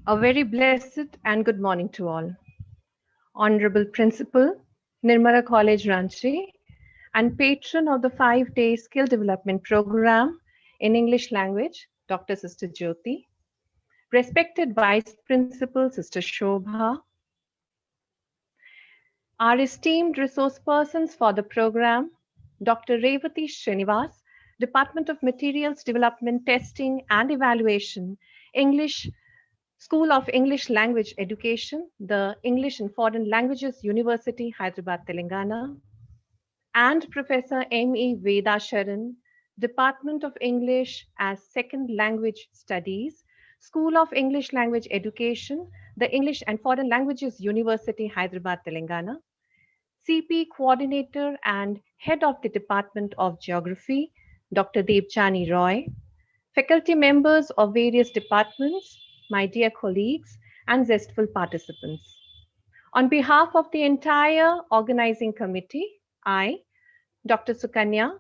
A very blessed and good morning to all. Honorable Principal, Nirmala College Ranchi, and patron of the 5-day skill development program in English language, Dr. Sister Jyoti, respected Vice Principal, Sister Shobha, our esteemed resource persons for the program, Dr. Revathi Srinivas, Department of Materials Development, Testing and Evaluation, English School of English Language Education, the English and Foreign Languages University, Hyderabad, Telangana, and Professor M.E. Veda Sharan, Department of English as Second Language Studies, School of English Language Education, the English and Foreign Languages University, Hyderabad, Telangana, CP Coordinator and Head of the Department of Geography, Dr. Devjani Roy, faculty members of various departments, my dear colleagues, and zestful participants. On behalf of the entire organizing committee, I, Dr. Sukanya,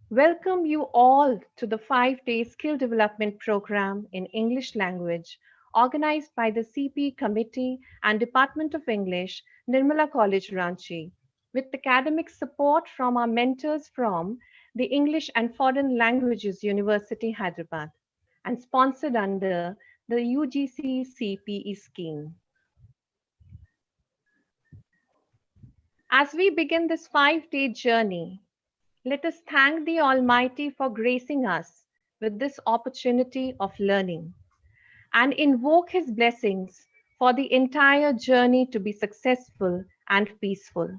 welcome you all to the 5-day skill development program in English language organized by the CP Committee and Department of English, Nirmala College, Ranchi, with academic support from our mentors from the English and Foreign Languages University, Hyderabad, and sponsored under the UGC CPE scheme. As we begin this 5-day journey, let us thank the Almighty for gracing us with this opportunity of learning and invoke His blessings for the entire journey to be successful and peaceful.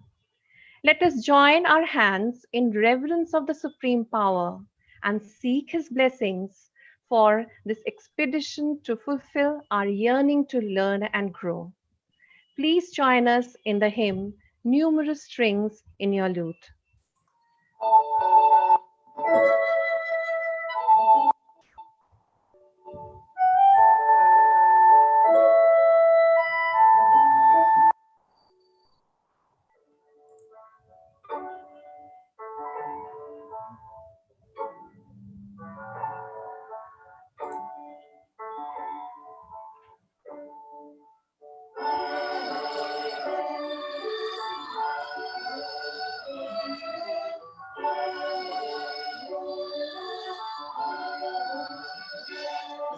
Let us join our hands in reverence of the Supreme Power and seek His blessings for this expedition to fulfill our yearning to learn and grow. Please join us in the hymn, Numerous Strings in Your Lute.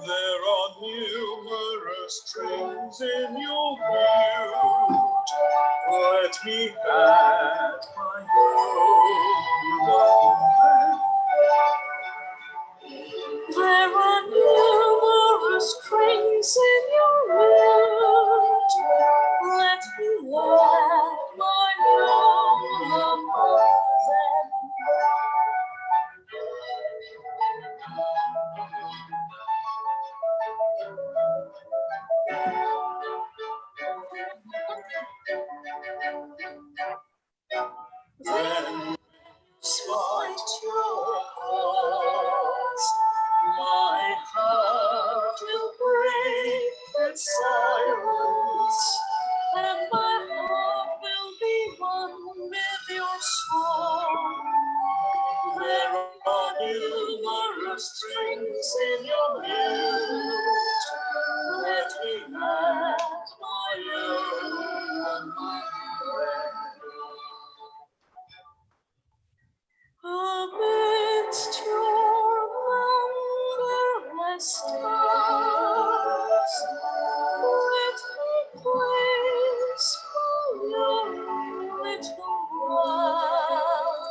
There are numerous strings in your lute. Let me add my own. There are numerous strings in your lute. Let me add my own among them. Then, despite your cause, my heart will break with silence, and my heart will be one with your song. There are numerous strings in your lute. Let me add my own among them. Amidst your numberless stars, let me place my own little one.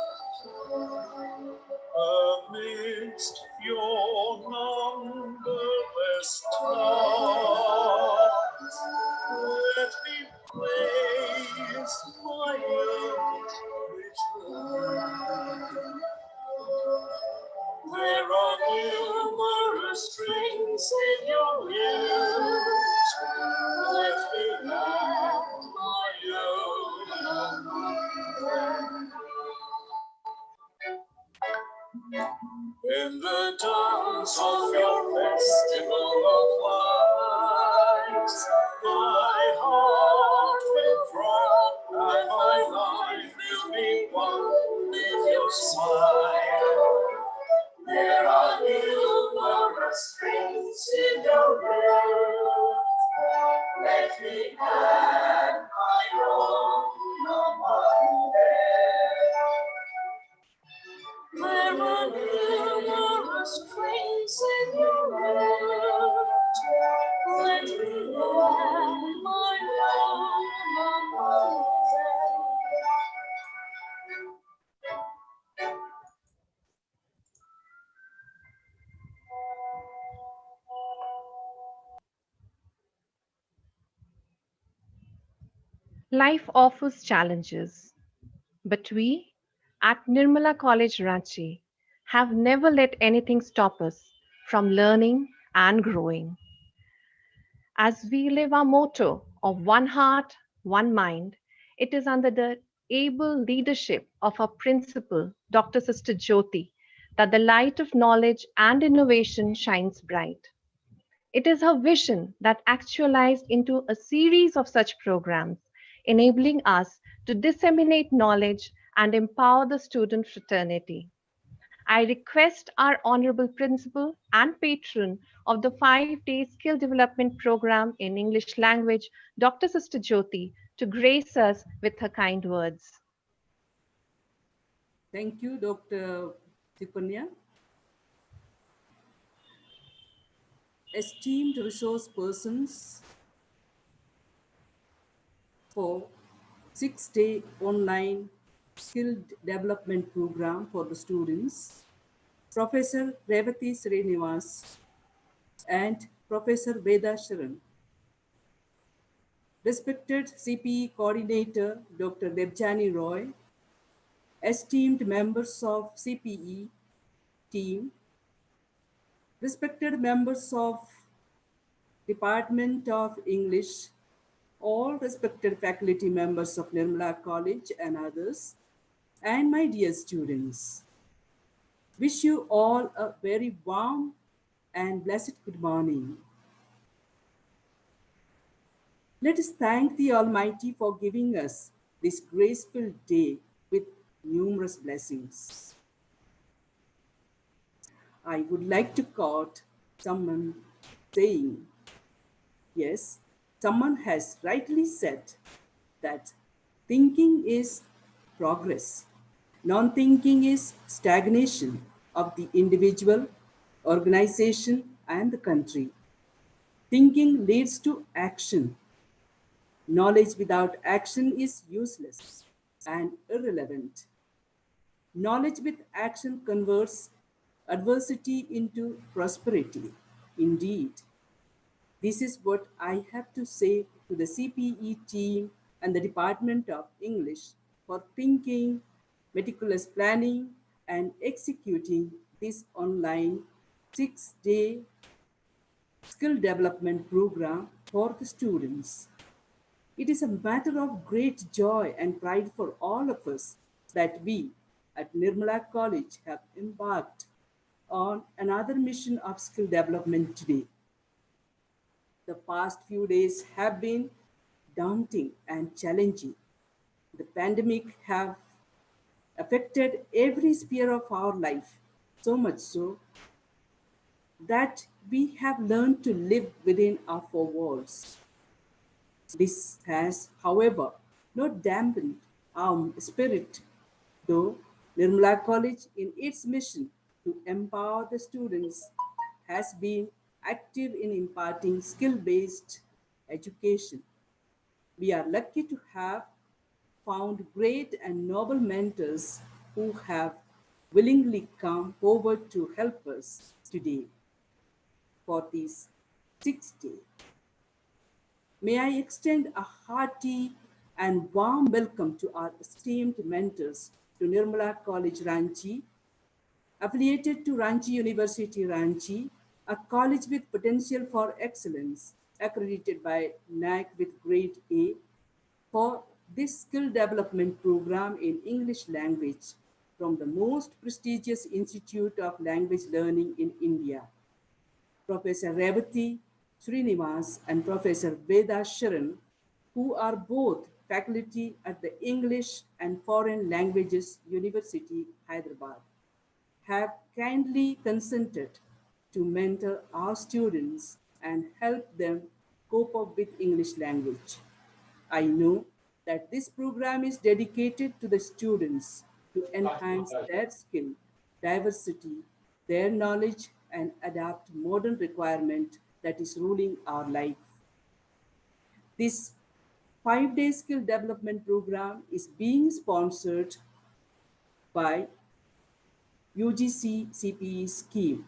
Amidst your numberless stars, let me place my own little one. There are numerous strings in your lute. Let me add my own among them. In the dance of your festival of lights, my heart will throb and my life will be one with your smile. There are numerous strings in your lute. There are numerous trains in your route. Let me add my love among them. Life offers challenges, but we at Nirmala College Ranchi have never let anything stop us from learning and growing. As we live our motto of one heart, one mind, it is under the able leadership of our principal, Dr. Sister Jyoti, that the light of knowledge and innovation shines bright. It is her vision that actualized into a series of such programs, enabling us to disseminate knowledge and empower the student fraternity. I request our Honorable Principal and Patron of the 5-day Skill Development Program in English Language, Dr. Sister Jyoti, to grace us with her kind words. Thank you, Dr. Tipanya. Esteemed resource persons for 6-day online skill development program for the students, Professor Revathi Srinivas and Professor Veda Sharan. Respected CPE Coordinator Dr. Debjani Roy, esteemed members of CPE team, respected members of Department of English, all respected faculty members of Nirmala College and others, and my dear students. Wish you all a very warm and blessed good morning. Let us thank the Almighty for giving us this graceful day with numerous blessings. I would like to quote someone saying, yes, someone has rightly said that thinking is progress. Non-thinking is stagnation of the individual, organization, and the country. Thinking leads to action. Knowledge without action is useless and irrelevant. Knowledge with action converts adversity into prosperity. Indeed, this is what I have to say to the CPE team and the Department of English for thinking, meticulous planning, and executing this online 6-day skill development program for the students. It is a matter of great joy and pride for all of us that we at Nirmala College have embarked on another mission of skill development today. The past few days have been daunting and challenging. The pandemic have affected every sphere of our life, so much so that we have learned to live within our four walls. This has, however, not dampened our spirit, though Nirmala College, in its mission to empower the students, has been active in imparting skill-based education. We are lucky to have found great and noble mentors who have willingly come forward to help us today for this 6 day. May I extend a hearty and warm welcome to our esteemed mentors to Nirmala College Ranchi, affiliated to Ranchi University Ranchi, a college with potential for excellence, accredited by NAC with grade A, for this skill development program in English language from the most prestigious institute of language learning in India. Professor Revathi, Srinivas, and Professor Veda Sharan, who are both faculty at the English and Foreign Languages University, Hyderabad, have kindly consented to mentor our students and help them cope up with English language. I know that this program is dedicated to the students to enhance their skill diversity, their knowledge, and adapt modern requirement that is ruling our life. This 5-day skill development program is being sponsored by UGC CPE scheme.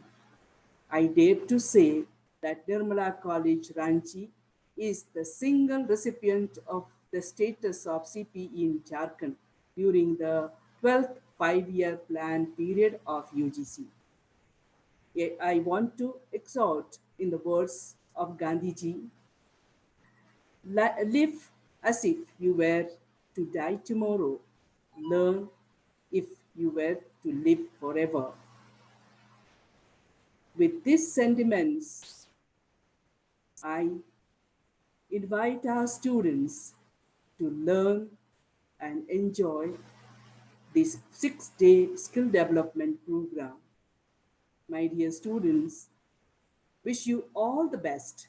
I dare to say that Nirmala College Ranchi is the single recipient of the status of CPE in Jharkhand during the 12th 5-year plan period of UGC. I want to exhort in the words of Gandhiji, live as if you were to die tomorrow, learn if you were to live forever. With these sentiments, I invite our students to learn and enjoy this 6-day skill development program. My dear students, wish you all the best.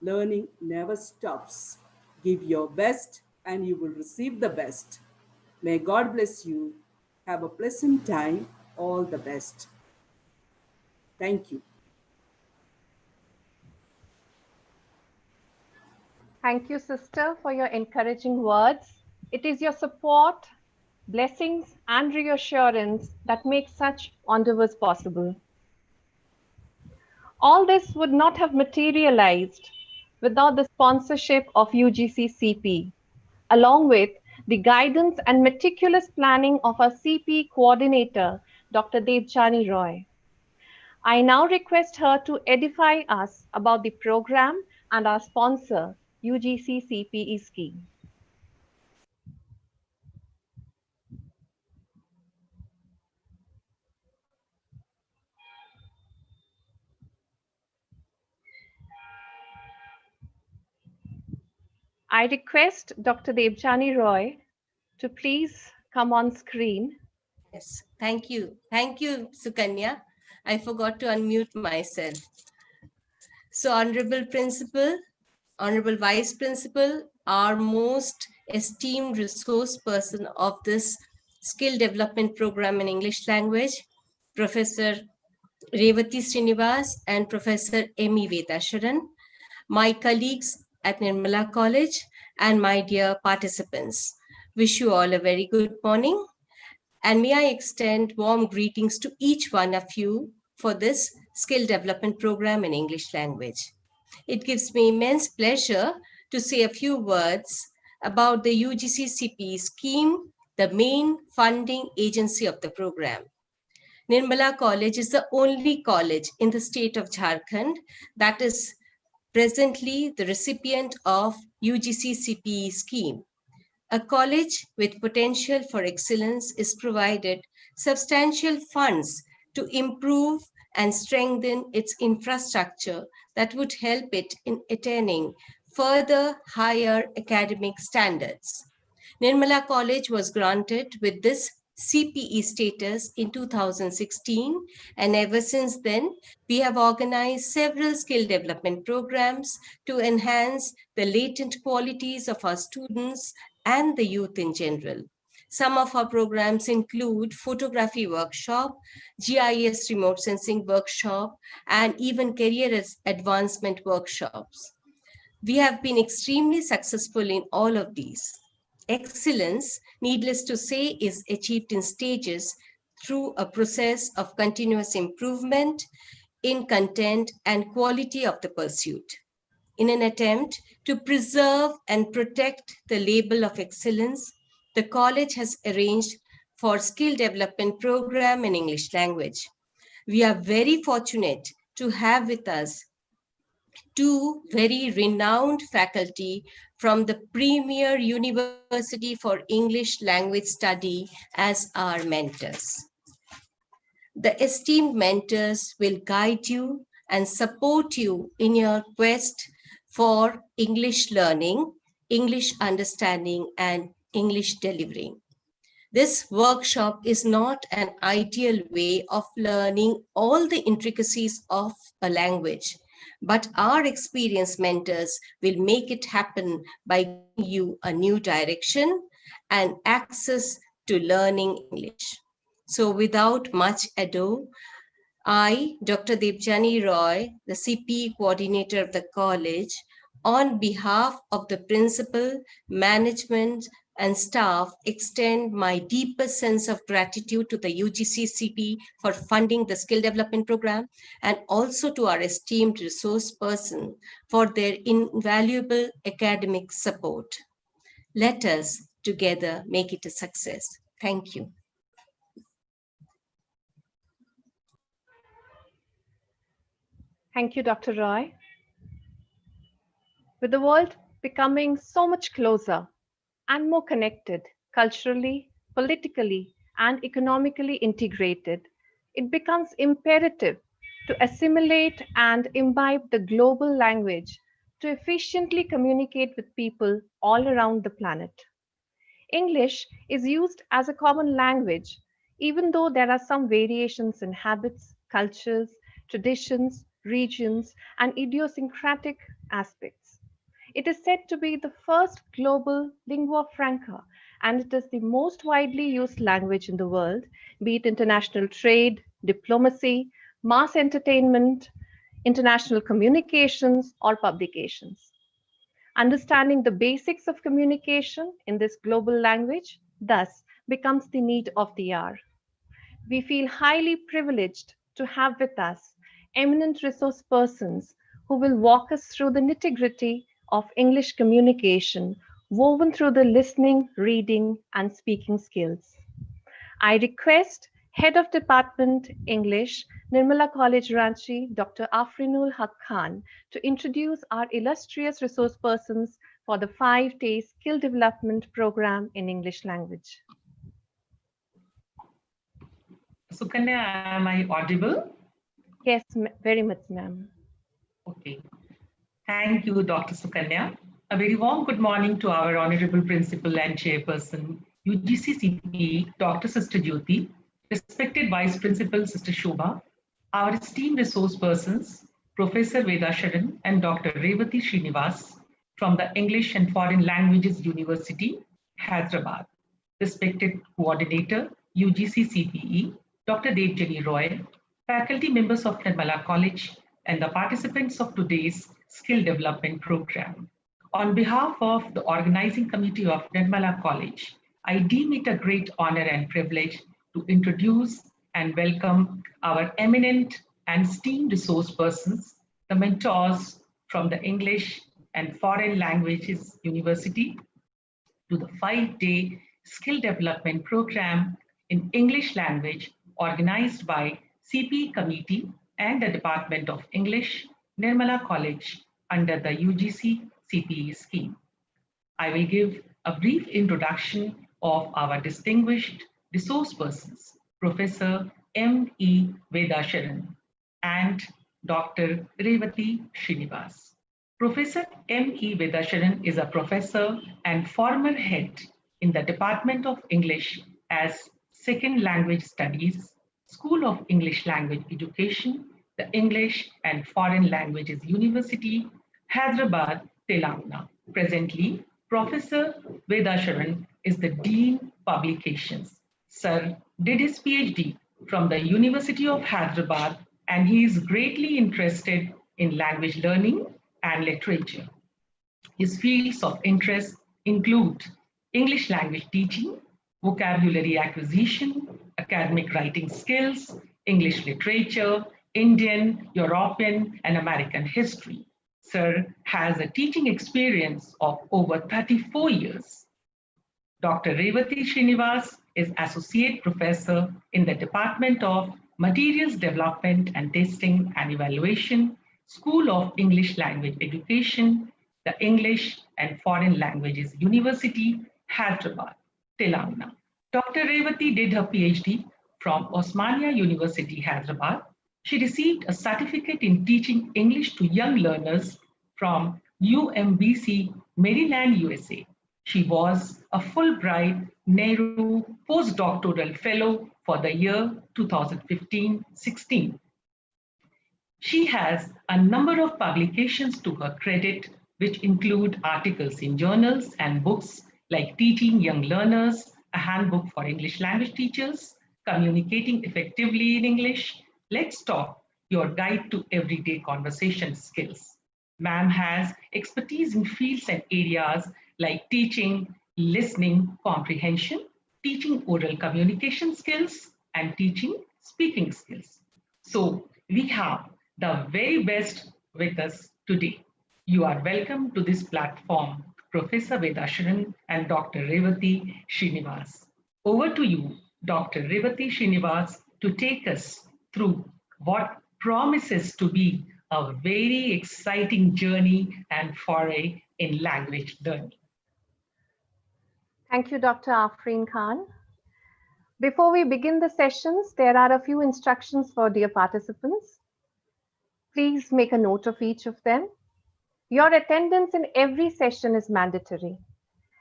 Learning never stops. Give your best and you will receive the best. May God bless you. Have a pleasant time. All the best. Thank you. Thank you, sister, for your encouraging words. It is your support, blessings, and reassurance that make such endeavors possible. All this would not have materialized without the sponsorship of UGC CP, along with the guidance and meticulous planning of our CP coordinator, Dr. Devjani Roy. I now request her to edify us about the program and our sponsor, UGC CPE scheme. I request Dr. Devjani Roy to please come on screen. Yes, thank you. Thank you, Sukanya. I forgot to unmute myself. So, Honorable Principal, Honorable Vice Principal, our most esteemed resource person of this skill development program in English language, Professor Revathi Srinivas and Professor M.E. Vedasharan, my colleagues at Nirmala College, and my dear participants. Wish you all a very good morning. And may I extend warm greetings to each one of you for this skill development program in English language. It gives me immense pleasure to say a few words about the UGC CP scheme, the main funding agency of the program. Nirmala College is the only college in the state of Jharkhand that is presently the recipient of UGC CPE scheme. A college with potential for excellence is provided substantial funds to improve and strengthen its infrastructure that would help it in attaining further higher academic standards. Nirmala College was granted with this CPE status in 2016, and ever since then, we have organized several skill development programs to enhance the latent qualities of our students and the youth in general. Some of our programs include photography workshop, GIS remote sensing workshop, and even career advancement workshops. We have been extremely successful in all of these. Excellence, needless to say, is achieved in stages through a process of continuous improvement in content and quality of the pursuit. In an attempt to preserve and protect the label of excellence, the college has arranged for skill development program in English language. We are very fortunate to have with us two very renowned faculty from the premier University for English Language Study as our mentors. The esteemed mentors will guide you and support you in your quest for English learning, English understanding, and English delivering. This workshop is not an ideal way of learning all the intricacies of a language, but our experienced mentors will make it happen by giving you a new direction and access to learning English. So without much ado, I, Dr. Debjani Roy, the CPE coordinator of the college, on behalf of the principal, management, and staff, extend my deepest sense of gratitude to the UGC CPE for funding the skill development program, and also to our esteemed resource person for their invaluable academic support. Let us together make it a success. Thank you. Thank you, Dr. Roy. With the world becoming so much closer and more connected, culturally, politically, and economically integrated, it becomes imperative to assimilate and imbibe the global language to efficiently communicate with people all around the planet. English is used as a common language, even though there are some variations in habits, cultures, traditions, regions, and idiosyncratic aspects. It is said to be the first global lingua franca, and it is the most widely used language in the world, be it international trade, diplomacy, mass entertainment, international communications, or publications. Understanding the basics of communication in this global language thus becomes the need of the hour. We feel highly privileged to have with us eminent resource persons who will walk us through the nitty gritty of English communication woven through the listening, reading, and speaking skills. I request Head of Department English, Nirmala College Ranchi, Dr. Afrinul Haq Khan, to introduce our illustrious resource persons for the 5-day skill development program in English language. Sukanya, am I audible? Yes, very much, ma'am. Okay. Thank you, Dr. Sukanya. A very warm good morning to our Honorable Principal and Chairperson, UGC CPE, Dr. Sister Jyoti, respected Vice Principal, Sister Shobha, our esteemed resource persons, Professor Vedasharan and Dr. Revathi Srinivas from the English and Foreign Languages University, Hyderabad, respected Coordinator, UGC CPE, Dr. Debjani Roy, faculty members of Nirmala College, and the participants of today's skill development program. On behalf of the organizing committee of Nirmala College, I deem it a great honor and privilege to introduce and welcome our eminent and esteemed resource persons, the mentors from the English and Foreign Languages University, to the 5-day skill development program in English language organized by CPE Committee and the Department of English, Nirmala College under the UGC CPE scheme. I will give a brief introduction of our distinguished resource persons, Professor M.E. Vedasharan and Dr. Revathi Srinivas. Professor M.E. Vedasharan is a professor and former head in the Department of English as Second Language Studies, School of English Language Education, the English and Foreign Languages University, Hyderabad, Telangana. Presently, Professor Vedasharan is the Dean Publications. Sir did his PhD from the University of Hyderabad, and he is greatly interested in language learning and literature. His fields of interest include English language teaching, vocabulary acquisition, academic writing skills, English literature, Indian, European, and American history. Sir has a teaching experience of over 34 years. Dr. Revathi Srinivas is Associate Professor in the Department of Materials Development and Testing and Evaluation, School of English Language Education, the English and Foreign Languages University, Hyderabad, Telangana. Dr. Revathi did her PhD from Osmania University, Hyderabad. She received a certificate in teaching English to young learners from UMBC, Maryland, USA. She was a Fulbright Nehru postdoctoral fellow for the year 2015-16. She has a number of publications to her credit, which include articles in journals and books like Teaching Young Learners, a handbook for English language teachers, Communicating Effectively in English. Let's Talk, your guide to everyday conversation skills. Ma'am has expertise in fields and areas like teaching, listening, comprehension, teaching oral communication skills, and teaching speaking skills. So we have the very best with us today. You are welcome to this platform, Professor Vedasharan and Dr. Revathi Srinivas. Over to you, Dr. Revathi Srinivas, to take us through what promises to be a very exciting journey and foray in language learning. Thank you, Dr. Afreen Khan. Before we begin the sessions, there are a few instructions for dear participants. Please make a note of each of them. Your attendance in every session is mandatory.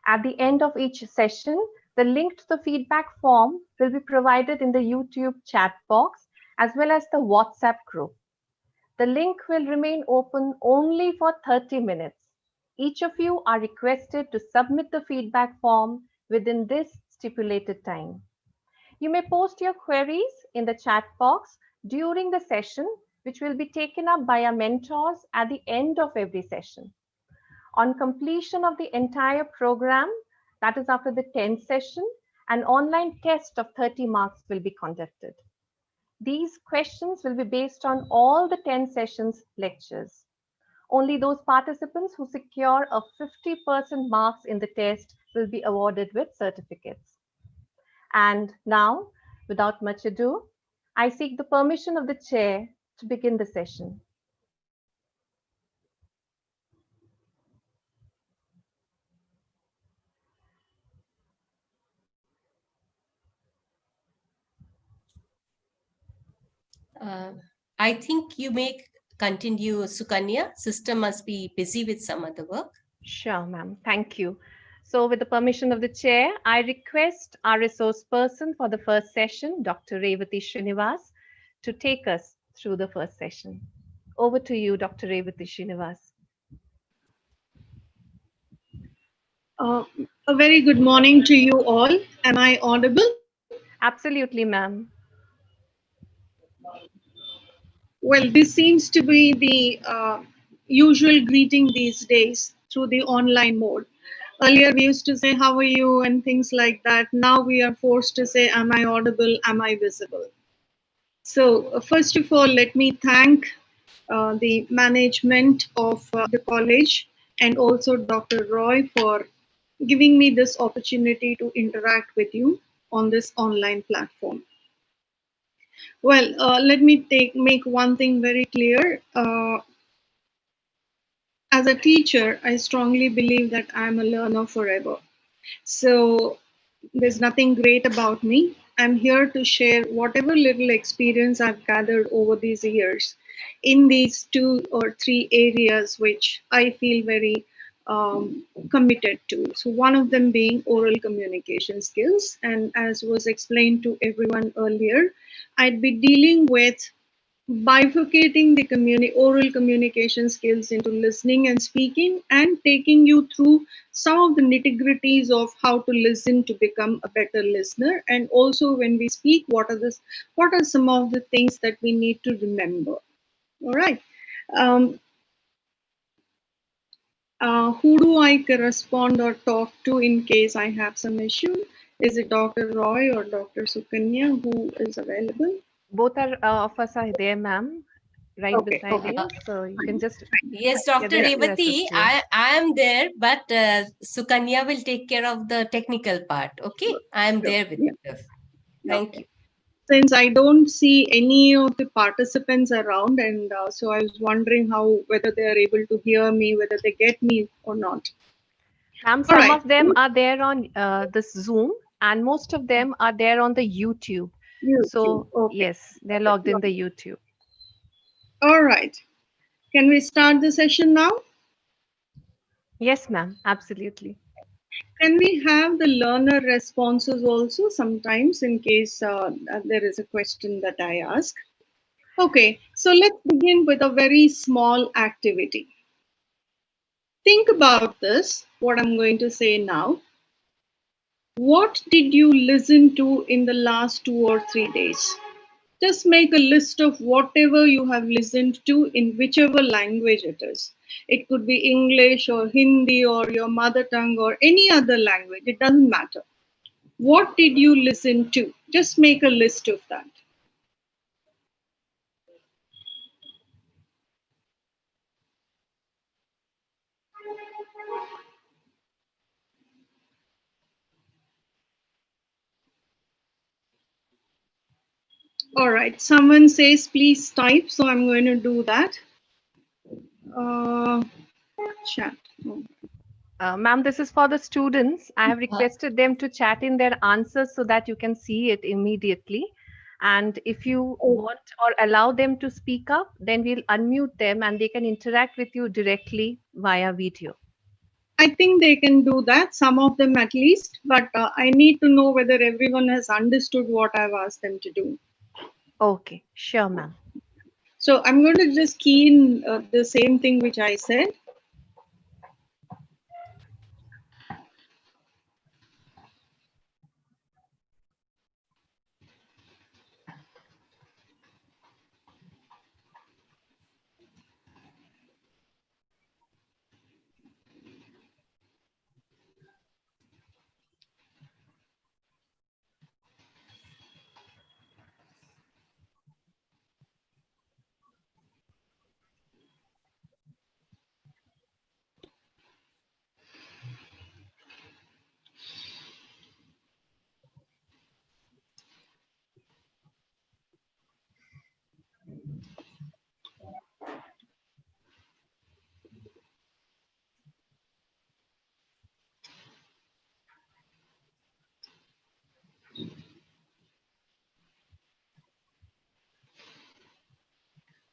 At the end of each session, the link to the feedback form will be provided in the YouTube chat box as well as the WhatsApp group. The link will remain open only for 30 minutes. Each of you are requested to submit the feedback form within this stipulated time. You may post your queries in the chat box during the session, which will be taken up by our mentors at the end of every session. On completion of the entire program, that is after the 10th session, an online test of 30 marks will be conducted. These questions will be based on all the 10 sessions lectures. Only those participants who secure a 50% marks in the test will be awarded with certificates. And now, without much ado, I seek the permission of the chair to begin the session. I think you may continue, Sukanya. Sister must be busy with some other work. Sure, ma'am. Thank you. So with the permission of the chair, I request our resource person for the first session, Dr. Revathi Srinivas, to take us through the first session. Over to you, Dr. Revathi Srinivas. A very good morning to you all. Am I audible? Absolutely, ma'am. Well, this seems to be the usual greeting these days through the online mode. Earlier, we used to say, "How are you?" and things like that. Now we are forced to say, "Am I audible? Am I visible?" So, first of all, let me thank the management of the college and also Dr. Roy for giving me this opportunity to interact with you on this online platform. Well, let me make one thing very clear. As a teacher, I strongly believe that I'm a learner forever. So there's nothing great about me. I'm here to share whatever little experience I've gathered over these years in these 2 or 3 areas which I feel very committed to. So one of them being oral communication skills. And as was explained to everyone earlier, I'd be dealing with bifurcating the oral communication skills into listening and speaking, and taking you through some of the nitty-gritties of how to listen to become a better listener, and also when we speak, what are some of the things that we need to remember. All right. Who do I correspond or talk to in case I have some issue? Is it Dr. Roy or Dr. Sukanya who is available? Both of us are there, ma'am, right Okay, beside okay. you. So you can just Yes, get Dr. them to Revathi, assist you. I am there, but Sukanya will take care of the technical part. Okay, I am there with you. Thank you. Since I don't see any of the participants around, and so I was wondering whether they are able to hear me, whether they get me or not. Ma'am, some of them are there on this Zoom, and most of them are there on the YouTube. So okay. yes, they're logged in the YouTube. All right. Can we start the session now? Yes, ma'am, absolutely. Can we have the learner responses also sometimes in case there is a question that I ask? Okay, so let's begin with a very small activity. Think about this, what I'm going to say now. What did you listen to in the last 2 or 3 days? Just make a list of whatever you have listened to in whichever language it is. It could be English or Hindi or your mother tongue or any other language. It doesn't matter. What did you listen to? Just make a list of that. All right. Someone says please type, so I'm going to do that. Chat. Oh. Ma'am, this is for the students. I have requested them to chat in their answers so that you can see it immediately. And if you want or allow them to speak up, then we'll unmute them and they can interact with you directly via video. I think they can do that, some of them at least, but I need to know whether everyone has understood what I've asked them to do. Okay, sure, ma'am. So I'm going to just key in the same thing which I said.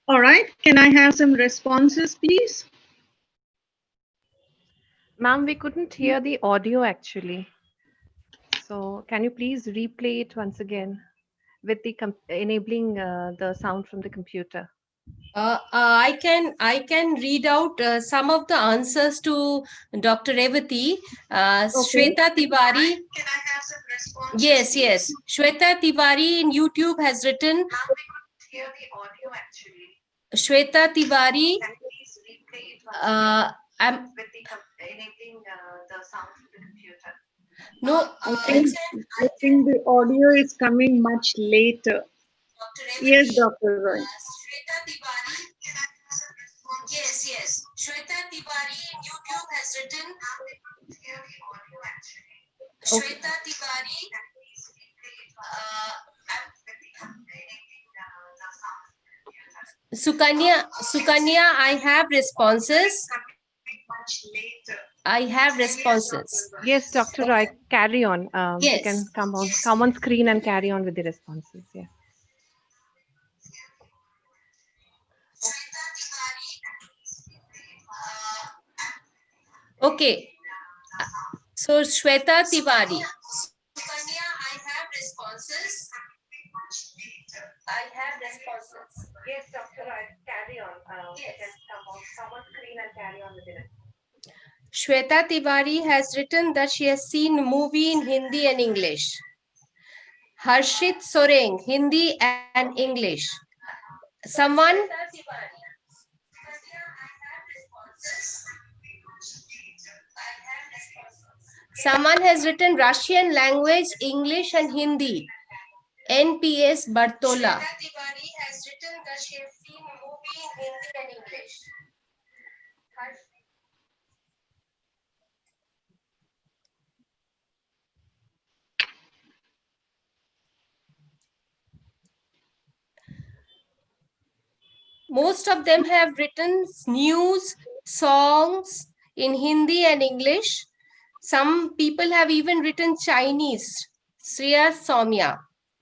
All right, can I have some responses, please? Ma'am, we couldn't hear the audio actually. So can you please replay it once again with the enabling the sound from the computer? I can read out some of the answers to Dr. Revathi. Shweta Tiwari. Can I have some responses? Yes. Shweta Tiwari in YouTube has written. Now we could hear the audio actually. Shweta Tiwari. Can you please replay it once again? I'm with the enabling the sound from the computer. No, I think the audio is coming much later. Yes, Dr. Roy. Shweta Tiwari. Yes. Shweta Tiwari in YouTube has written. Hear the audio actually. Shweta Tiwari. Sukanya, I have responses. Yes, Dr. Roy, carry on. Yes. You can come on screen and carry on with the responses. Yes. Okay. So Shweta Tiwari. Sukanya, I have responses. Yes, Dr. Roy, carry on. You can come on screen and carry on with the responses. Shweta Tiwari has written that she has seen movie in Hindi and English. Harshit Soreng, Hindi and English. Someone has written Russian language, English and Hindi. NPS Bartola. Shweta Tiwari has written that she has seen movie in Hindi and English. Most of them have written news, songs in Hindi and English. Some people have even written Chinese. Sriya Soumya.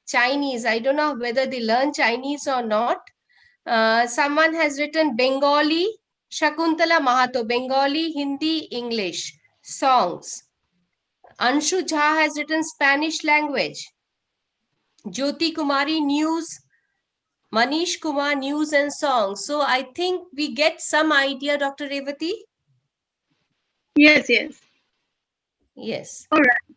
Chinese. I don't know whether they learn Chinese or not. Someone has written Bengali. Shakuntala Mahato. Bengali, Hindi, English. Songs. Anshu Jha has written Spanish language. Jyoti Kumari, news. Manish Kumar, news and songs. So I think we get some idea, Dr. Revathi. Yes. Yes. All right.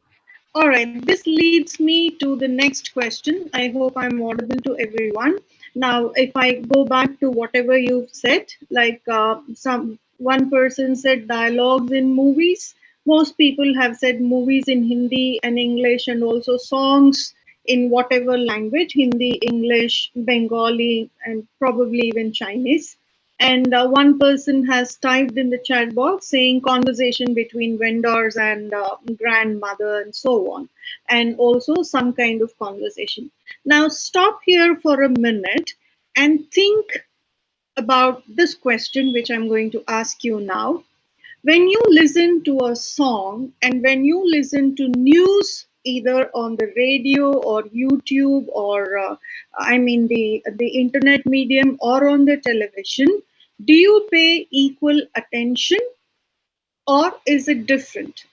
All right, this leads me to the next question. I hope I'm audible to everyone. Now, if I go back to whatever you've said, like some one person said dialogues in movies. Most people have said movies in Hindi and English, and also songs in whatever language, Hindi, English, Bengali, and probably even Chinese. And one person has typed in the chat box saying conversation between vendors and grandmother and so on, and also some kind of conversation. Now, stop here for a minute and think about this question, which I'm going to ask you now. When you listen to a song and when you listen to news, either on the radio or YouTube or I mean the internet medium or on the television, do you pay equal attention or is it different?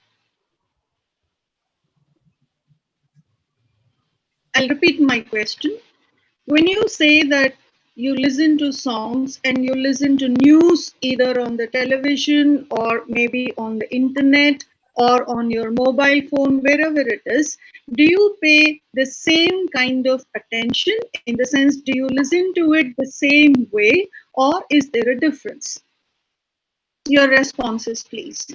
I'll repeat my question. When you say that you listen to songs and you listen to news either on the television or maybe on the internet or on your mobile phone, wherever it is, do you pay the same kind of attention? In the sense, do you listen to it the same way or is there a difference? Your responses, please.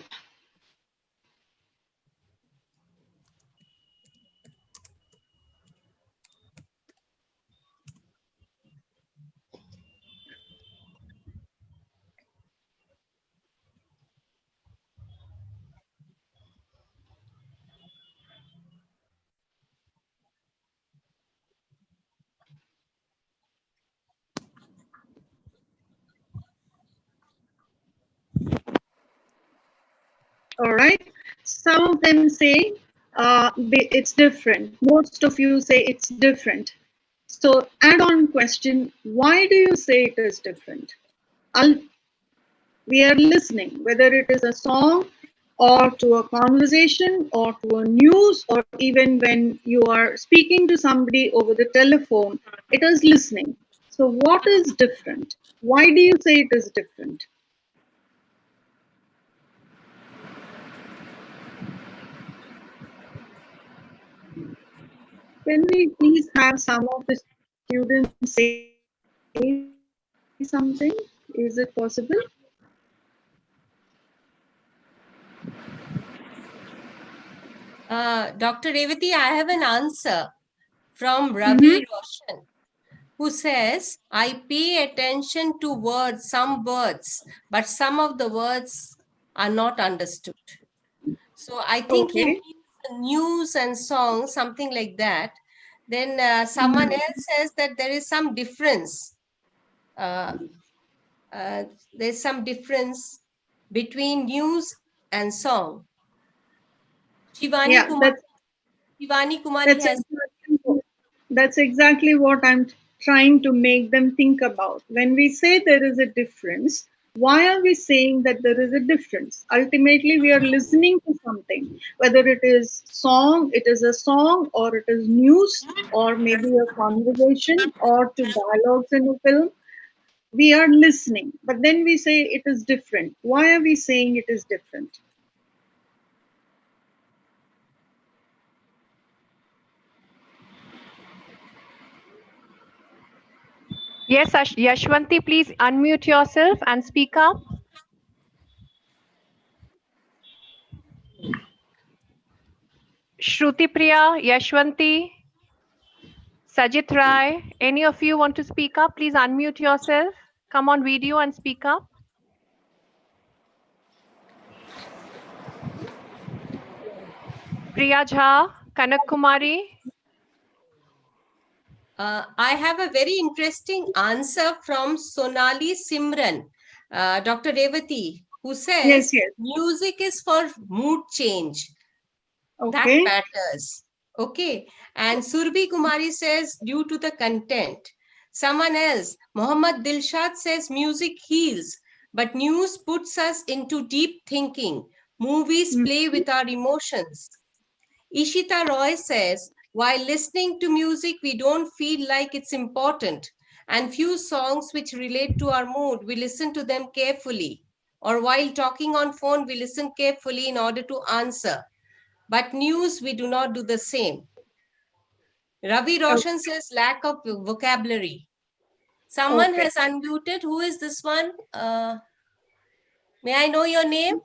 All right. Some of them say it's different. Most of you say it's different. So, add on question, why do you say it is different? We are listening, whether it is a song or to a conversation or to a news, or even when you are speaking to somebody over the telephone, it is listening. So, what is different? Why do you say it is different? Can we please have some of the students say something? Is it possible? Dr. Revathi, I have an answer from Mm-hmm. Ravi Roshan, who says, I pay attention to words, some words, but some of the words are not understood. So I think he Okay. means news and songs, something like that. Then someone else says that there is some difference. Uh, there's some difference between news and song. Yeah, Shivani Kumari that's has. exactly, that's exactly what I'm trying to make them think about. When we say there is a difference, why are we saying that there is a difference? Ultimately, we are listening to something, whether it is song, it is a song, or it is news, or maybe a conversation, or to dialogues in a film. We are listening, but then we say it is different. Why are we saying it is different? Yes, Yashwanti, please unmute yourself and speak up. Shruti Priya, Yashwanti, Sajit Rai, any of you want to speak up? Please unmute yourself. Come on video and speak up. Priya Jha, Kanak Kumari. I have a very interesting answer from Sonali Simran, Dr. Revathi, who says Yes, yes. music is for mood change. That Okay. matters. Okay. And Surbhi Kumari says due to the content. Someone else, Muhammad Dilshad says music heals, but news puts us into deep thinking. Movies play with our emotions. Ishita Roy says, while listening to music, we don't feel like it's important. And few songs which relate to our mood, we listen to them carefully. Or while talking on phone, we listen carefully in order to answer. But news, we do not do the same. Ravi Roshan says lack of vocabulary. Someone Okay. has unmuted. Who is this one? May I know your name?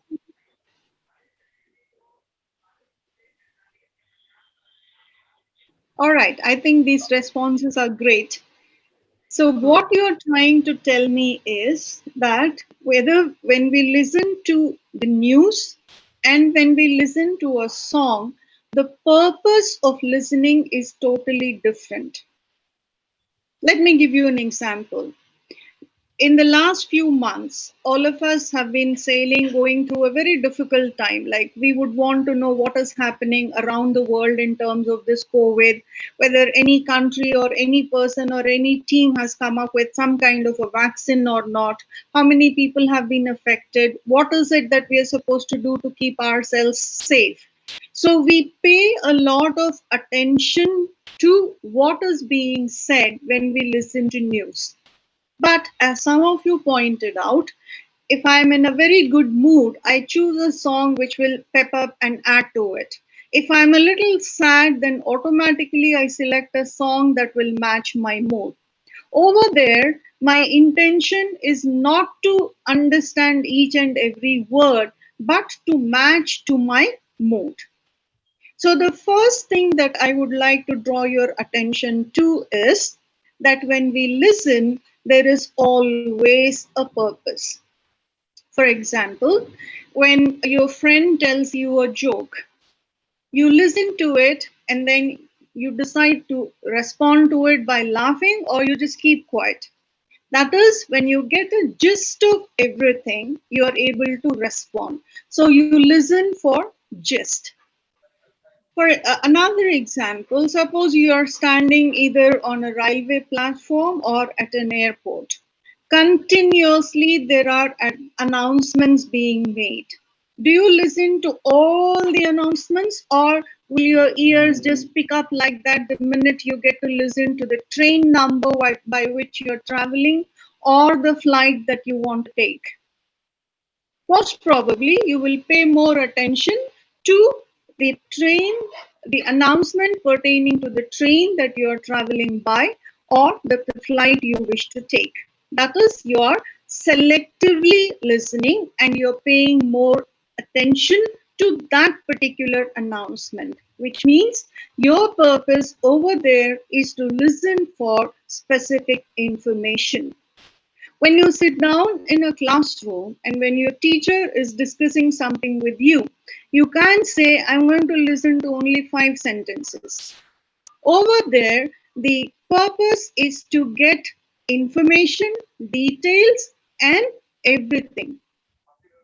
All right. I think these responses are great. So, Hmm. what you're trying to tell me is that whether when we listen to the news and when we listen to a song, the purpose of listening is totally different. Let me give you an example. In the last few months, all of us have been sailing, going through a very difficult time. Like, we would want to know what is happening around the world in terms of this COVID, whether any country or any person or any team has come up with some kind of a vaccine or not, how many people have been affected, what is it that we are supposed to do to keep ourselves safe. So, we pay a lot of attention to what is being said when we listen to news. But as some of you pointed out, if I'm in a very good mood, I choose a song which will pep up and add to it. If I'm a little sad, then automatically I select a song that will match my mood. Over there, my intention is not to understand each and every word, but to match to my mood. So, the first thing that I would like to draw your attention to is that when we listen, there is always a purpose. For example, when your friend tells you a joke, you listen to it and then you decide to respond to it by laughing or you just keep quiet. That is, when you get a gist of everything, you are able to respond. So you listen for gist. For another example, suppose you are standing either on a railway platform or at an airport. Continuously, there are announcements being made. Do you listen to all the announcements, or will your ears just pick up like that the minute you get to listen to the train number by which you're traveling or the flight that you want to take? Most probably you will pay more attention to the train, the announcement pertaining to the train that you are traveling by or the flight you wish to take. That is, you are selectively listening and you're paying more attention to that particular announcement, which means your purpose over there is to listen for specific information. When you sit down in a classroom and when your teacher is discussing something with you can't say, I'm going to listen to only 5 sentences. Over there, the purpose is to get information, details, and everything.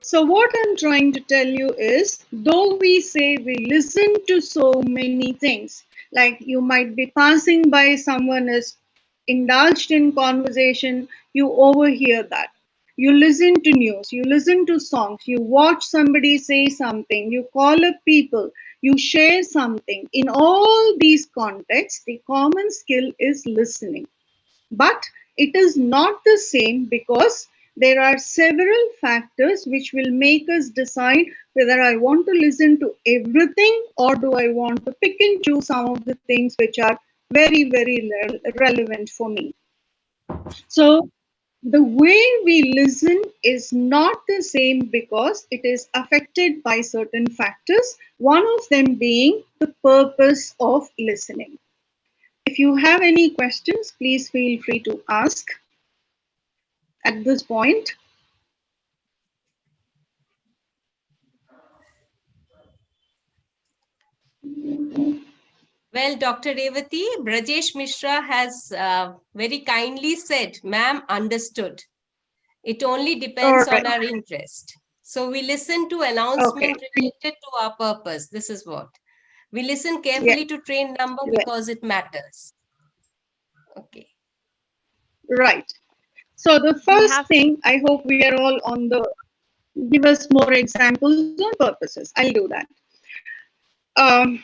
So, what I'm trying to tell you is, though we say we listen to so many things, like you might be passing by, someone is indulged in conversation, you overhear that. You listen to news, you listen to songs, you watch somebody say something, you call up people, you share something. In all these contexts, the common skill is listening. But it is not the same because there are several factors which will make us decide whether I want to listen to everything or do I want to pick and choose some of the things which are very, very relevant for me. So, the way we listen is not the same because it is affected by certain factors, one of them being the purpose of listening. If you have any questions, please feel free to ask at this point. Well, Dr. Revathi, Brajesh Mishra has very kindly said, ma'am, understood. It only All depends right. on our interest. So we listen to Okay. announcement related to our purpose. This is what. We listen Yeah. carefully to train number Yeah. because it matters. Okay. Right. So the We first have thing, I hope we are all on the, give us more examples on purposes. I'll do that. Um,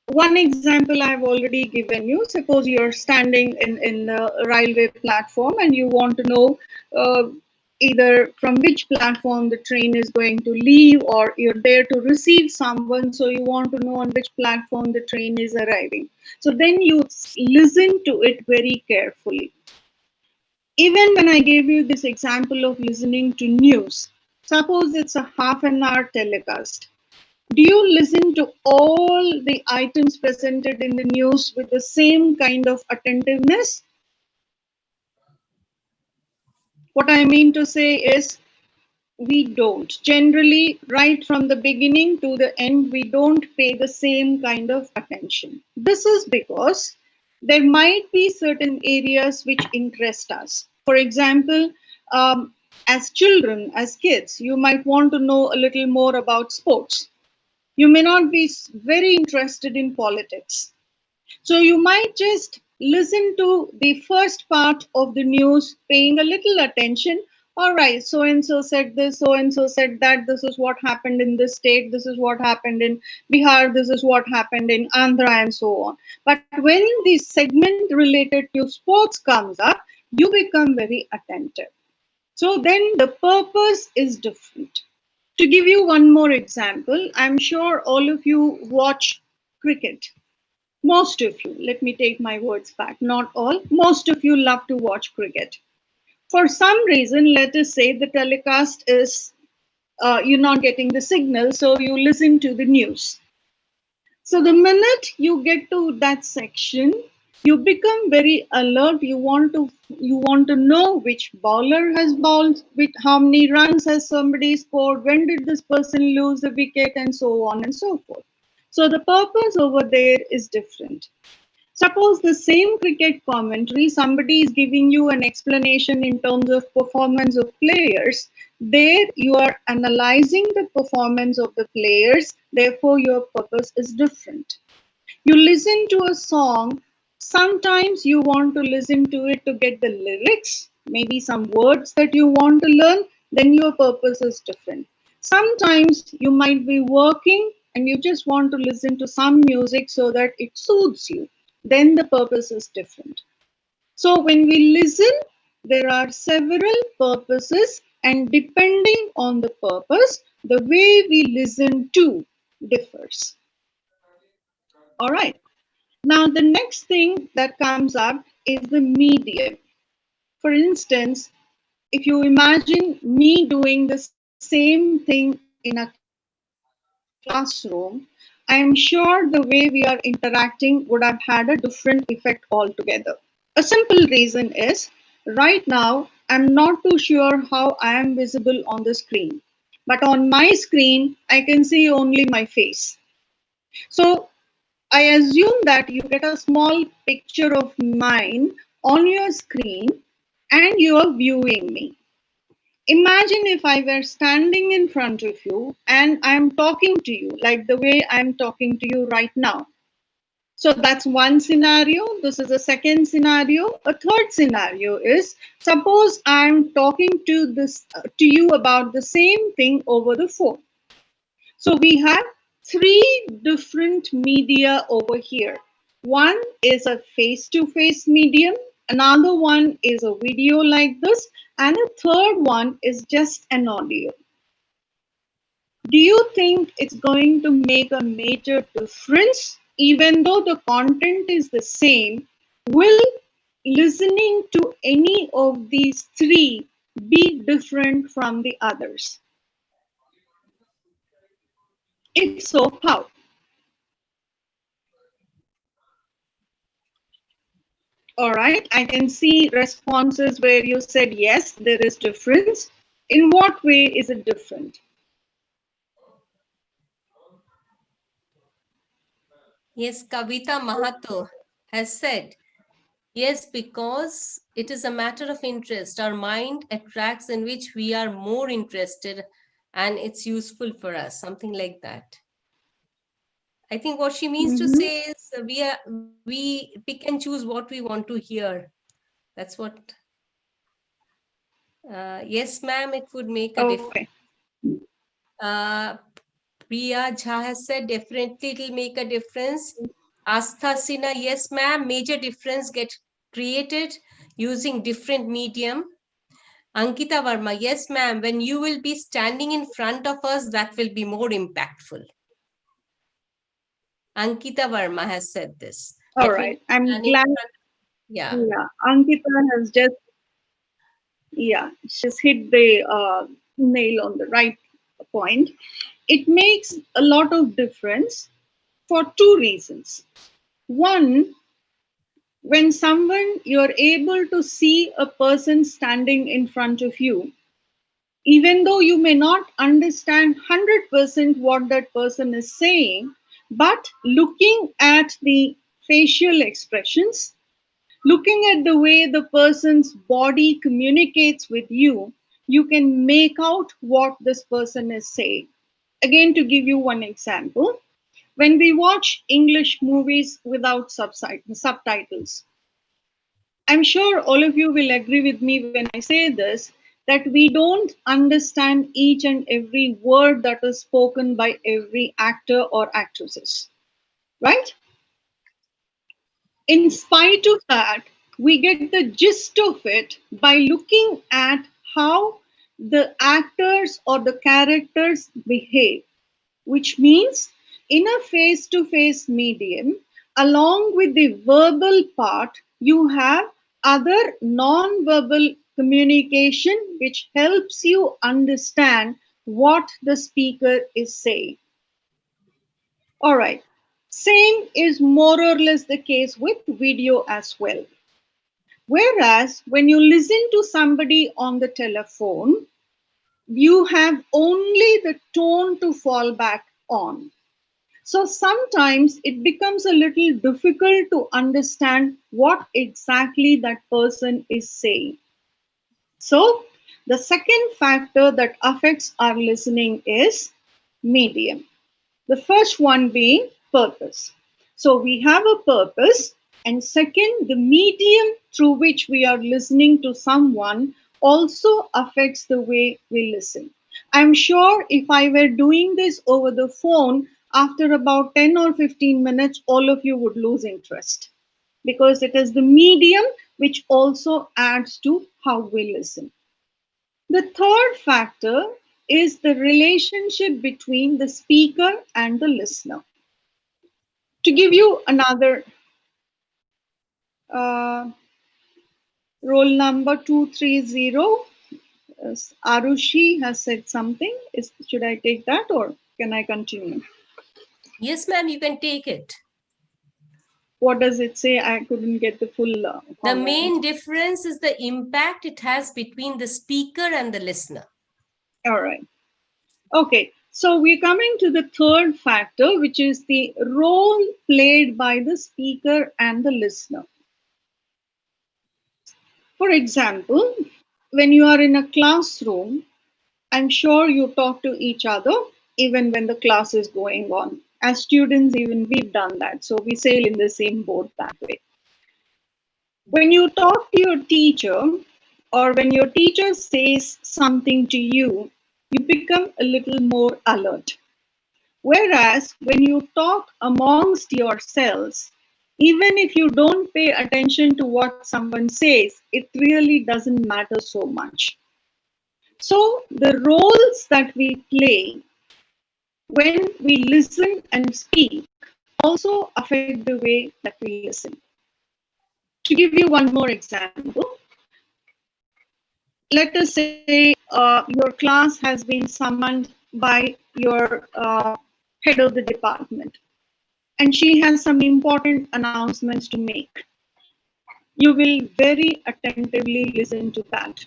One example I've already given you. Suppose you're standing in a railway platform and you want to know uh, either from which platform the train is going to leave, or you're there to receive someone, so you want to know on which platform the train is arriving. So then you listen to it very carefully. Even when I gave you this example of listening to news, suppose it's a half an hour telecast. Do you listen to all the items presented in the news with the same kind of attentiveness? What I mean to say is, we don't. Generally, right from the beginning to the end, we don't pay the same kind of attention. This is because there might be certain areas which interest us. For example, as children, as kids, you might want to know a little more about sports. You may not be very interested in politics. So you might just listen to the first part of the news, paying a little attention. All right, so and so said this, so and so said that, this is what happened in this state, this is what happened in Bihar, this is what happened in Andhra, and so on. But when the segment related to sports comes up, you become very attentive. So then the purpose is different. To give you one more example, I'm sure all of you watch cricket. Most of you, let me take my words back, not all, most of you love to watch cricket. For some reason, let us say the telecast is, you're not getting the signal, so you listen to the news. So the minute you get to that section, you become very alert. You want to know which bowler has bowled, which, how many runs has somebody scored, when did this person lose the wicket, and so on and so forth. So the purpose over there is different. Suppose the same cricket commentary, somebody is giving you an explanation in terms of performance of players. There you are analyzing the performance of the players, therefore your purpose is different. You listen to a song, sometimes you want to listen to it to get the lyrics, maybe some words that you want to learn, then your purpose is different. Sometimes you might be working and you just want to listen to some music so that it soothes you, then the purpose is different. So when we listen, there are several purposes, and depending on the purpose, the way we listen to differs. All right. Now, the next thing that comes up is the medium. For instance, if you imagine me doing the same thing in a classroom, I am sure the way we are interacting would have had a different effect altogether. A simple reason is, right now, I'm not too sure how I am visible on the screen. But on my screen, I can see only my face. So I assume that you get a small picture of mine on your screen and you are viewing me. Imagine if I were standing in front of you and I'm talking to you like the way I'm talking to you right now. So that's one scenario. This is a second scenario. A third scenario is, suppose I'm talking to you about the same thing over the phone. So we have three different media over here. One is a face-to-face medium, another one is a video like this, and a third one is just an audio. Do you think it's going to make a major difference? Even though the content is the same, will listening to any of these three be different from the others? If so, how? All right, I can see responses where you said yes, there is difference. In what way is it different? Yes, Kavita Mahato has said, yes, because it is a matter of interest. Our mind attracts in which we are more interested and it's useful for us, something like that. I think what she means to say is we pick and choose what we want to hear. That's what. Yes, ma'am, it would make a difference. Okay. Priya Jha has said definitely it will make a difference. Astha Sinha, yes, ma'am, major difference get created using different medium. Ankita Verma, yes, ma'am. When you will be standing in front of us, that will be more impactful. Ankita Verma has said this. All That when right. you I'm stand in glad. front, yeah. Yeah, Ankita has just, yeah, she's hit the nail on the right point. It makes a lot of difference for two reasons. One, when someone you're able to see a person standing in front of you, even though you may not understand 100% what that person is saying, but looking at the facial expressions, looking at the way the person's body communicates with you, you can make out what this person is saying. Again, to give you one example, when we watch English movies without subtitles, I'm sure all of you will agree with me when I say this, that we don't understand each and every word that is spoken by every actor or actresses, right? In spite of that, we get the gist of it by looking at how the actors or the characters behave, which means in a face to face medium, along with the verbal part, you have other non verbal communication which helps you understand what the speaker is saying. All right. Same is more or less the case with video as well. Whereas when you listen to somebody on the telephone, you have only the tone to fall back on. So sometimes it becomes a little difficult to understand what exactly that person is saying. So the second factor that affects our listening is medium. The first one being purpose. So we have a purpose, and second, the medium through which we are listening to someone also affects the way we listen. I'm sure if I were doing this over the phone, after about 10 or 15 minutes, all of you would lose interest because it is the medium which also adds to how we listen. The third factor is the relationship between the speaker and the listener. To give you another uh, roll number 230, Arushi has said something. Should I take that or can I continue? Yes, ma'am, you can take it. What does it say? I couldn't get the full comment. The main difference is the impact it has between the speaker and the listener. All right. Okay. So we're coming to the third factor, which is the role played by the speaker and the listener. For example, when you are in a classroom, I'm sure you talk to each other even when the class is going on. As students, even we've done that. So we sail in the same boat that way. When you talk to your teacher, or when your teacher says something to you, you become a little more alert. Whereas when you talk amongst yourselves, even if you don't pay attention to what someone says, it really doesn't matter so much. So the roles that we play when we listen and speak also affect the way that we listen. To give you one more example, let us say your class has been summoned by your head of the department, and she has some important announcements to make. You will very attentively listen to that.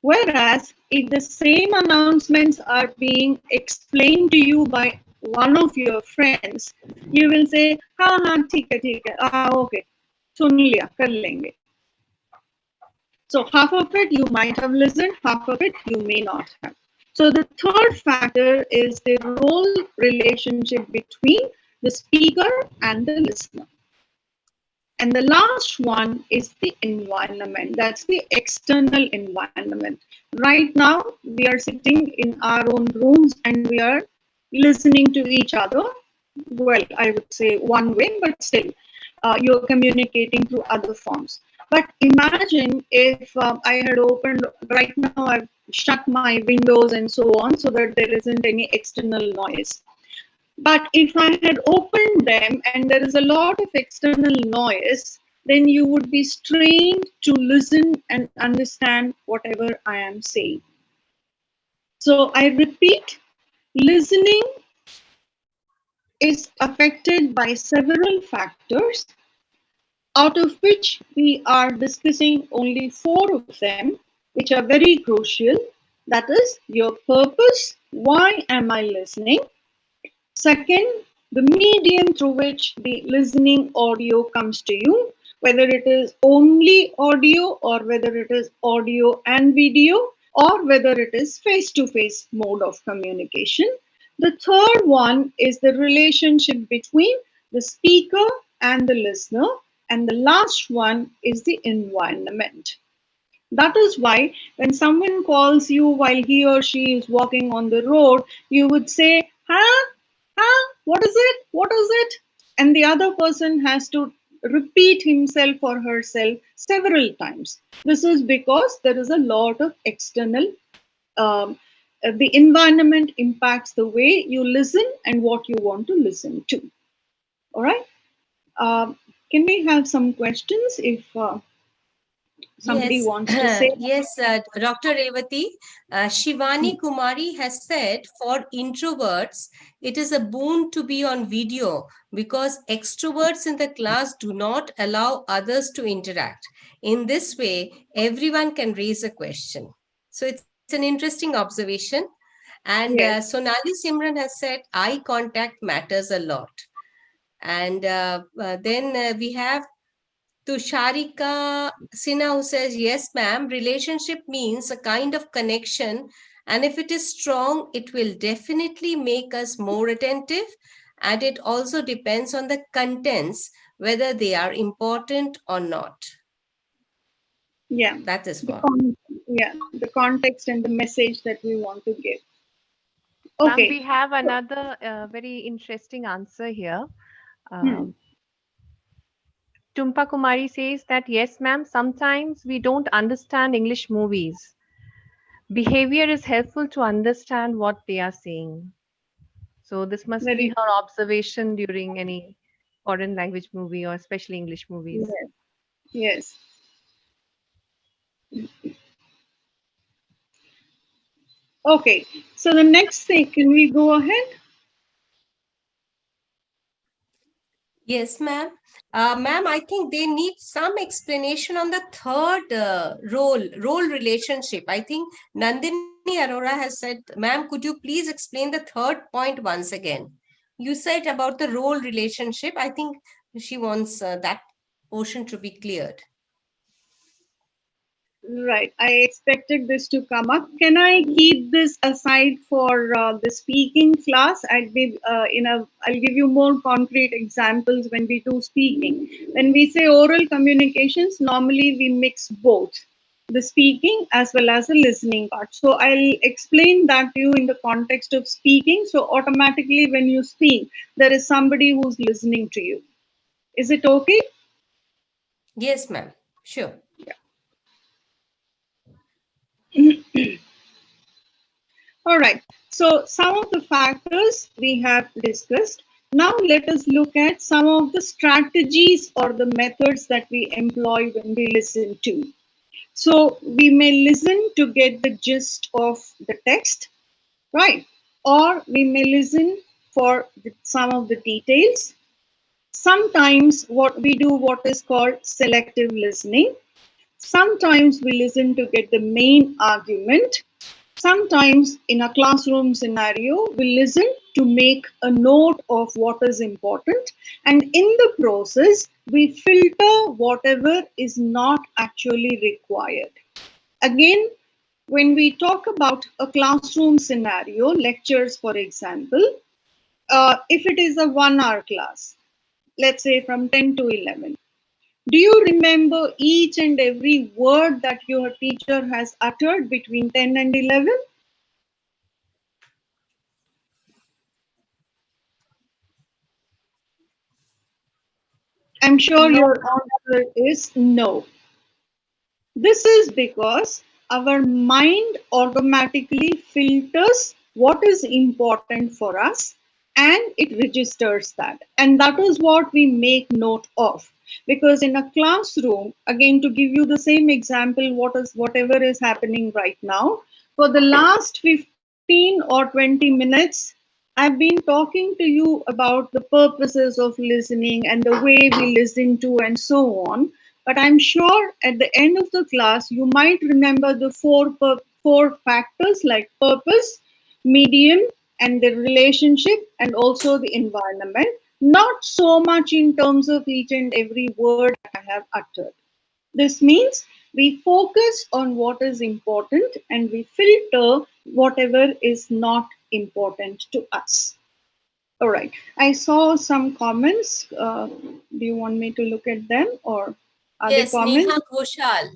Whereas if the same announcements are being explained to you by one of your friends, you will say, हाँ हाँ ठीक है, okay, सुन लिया, कर लेंगे. So half of it you might have listened, half of it you may not have. So the third factor is the role relationship between the speaker and the listener. And the last one is the environment. That's the external environment. Right now, we are sitting in our own rooms and we are listening to each other. Well, I would say one way, but still, you're communicating through other forms. But imagine if I had opened, right now I've shut my windows and so on so that there isn't any external noise. But if I had opened them and there is a lot of external noise, then you would be strained to listen and understand whatever I am saying. So I repeat, listening is affected by several factors, out of which we are discussing only 4 of them, which are very crucial. That is your purpose. Why am I listening? Second, the medium through which the listening audio comes to you, whether it is only audio or whether it is audio and video or whether it is face-to-face mode of communication. The third one is the relationship between the speaker and the listener. And the last one is the environment. That is why when someone calls you while he or she is walking on the road, you would say, huh? Huh? What is it? What is it? And the other person has to repeat himself or herself several times. This is because there is a lot of external, the environment impacts the way you listen and what you want to listen to. All right. Can we have some questions if somebody Yes, wants to say? yes, Dr. Revathi, Shivani Kumari has said for introverts, it is a boon to be on video because extroverts in the class do not allow others to interact. In this way, everyone can raise a question. So it's an interesting observation. And Yes. Sonali Simran has said eye contact matters a lot. And then we have Tusharika Sinha, who says, yes, ma'am, relationship means a kind of connection. And if it is strong, it will definitely make us more attentive. And it also depends on the contents, whether they are important or not. Yeah. That is The what. yeah, the context and the message that we want to give. Ma'am, Okay. we have another very interesting answer here. Hmm. Um, Tumpa Kumari says that yes, ma'am, sometimes we don't understand English movies. Behavior is helpful to understand what they are saying. So this must be Very her observation during any foreign language movie or especially English movies. yes. Yes. Okay. So the next thing, can we go ahead? Yes, ma'am. Ma'am, I think they need some explanation on the third role relationship. I think Nandini Arora has said, ma'am, could you please explain the third point once again? You said about the role relationship. I think she wants that portion to be cleared. Right. I expected this to come up. Can I keep this aside for the speaking class? I'll give you more concrete examples when we do speaking. When we say oral communications, normally we mix both the speaking as well as the listening part. So I'll explain that to you in the context of speaking. So automatically when you speak, there is somebody who's listening to you. Is it okay? Yes, ma'am. Sure. All right. So some of the factors we have discussed. Now let us look at some of the strategies or the methods that we employ when we listen to. So we may listen to get the gist of the text, right? Or we may listen for some of the details. Sometimes what we do what is called selective listening. Sometimes we listen to get the main argument. Sometimes in a classroom scenario, we listen to make a note of what is important. And in the process, we filter whatever is not actually required. Again, when we talk about a classroom scenario, lectures, for example, if it is a 1 hour class, let's say from 10 to 11, do you remember each and every word that your teacher has uttered between 10 and 11? I'm sure No, your answer is no. This is because our mind automatically filters what is important for us and it registers that. And that is what we make note of. Because in a classroom, again, to give you the same example, whatever is happening right now, for the last 15 or 20 minutes, I've been talking to you about the purposes of listening and the way we listen to and so on. But I'm sure at the end of the class, you might remember the four factors like purpose, medium, and the relationship, and also the environment. Not so much in terms of each and every word I have uttered. This means we focus on what is important and we filter whatever is not important to us. All right. I saw some comments. Do you want me to look at them or are there Yes, comments? Neha Ghoshal.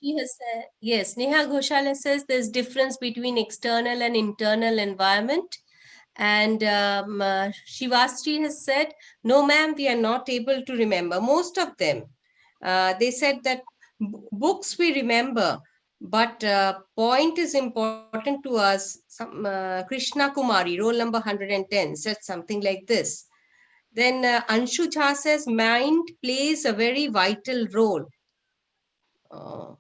She has said, yes, Neha Ghoshal says there's difference between external and internal environment. And Shivastri has said, no, ma'am, we are not able to remember. Most of them, they said that books we remember, but point is important to us. Some Krishna Kumari, roll number 110, said something like this. Then Anshu Jha says, mind plays a very vital role. Uh,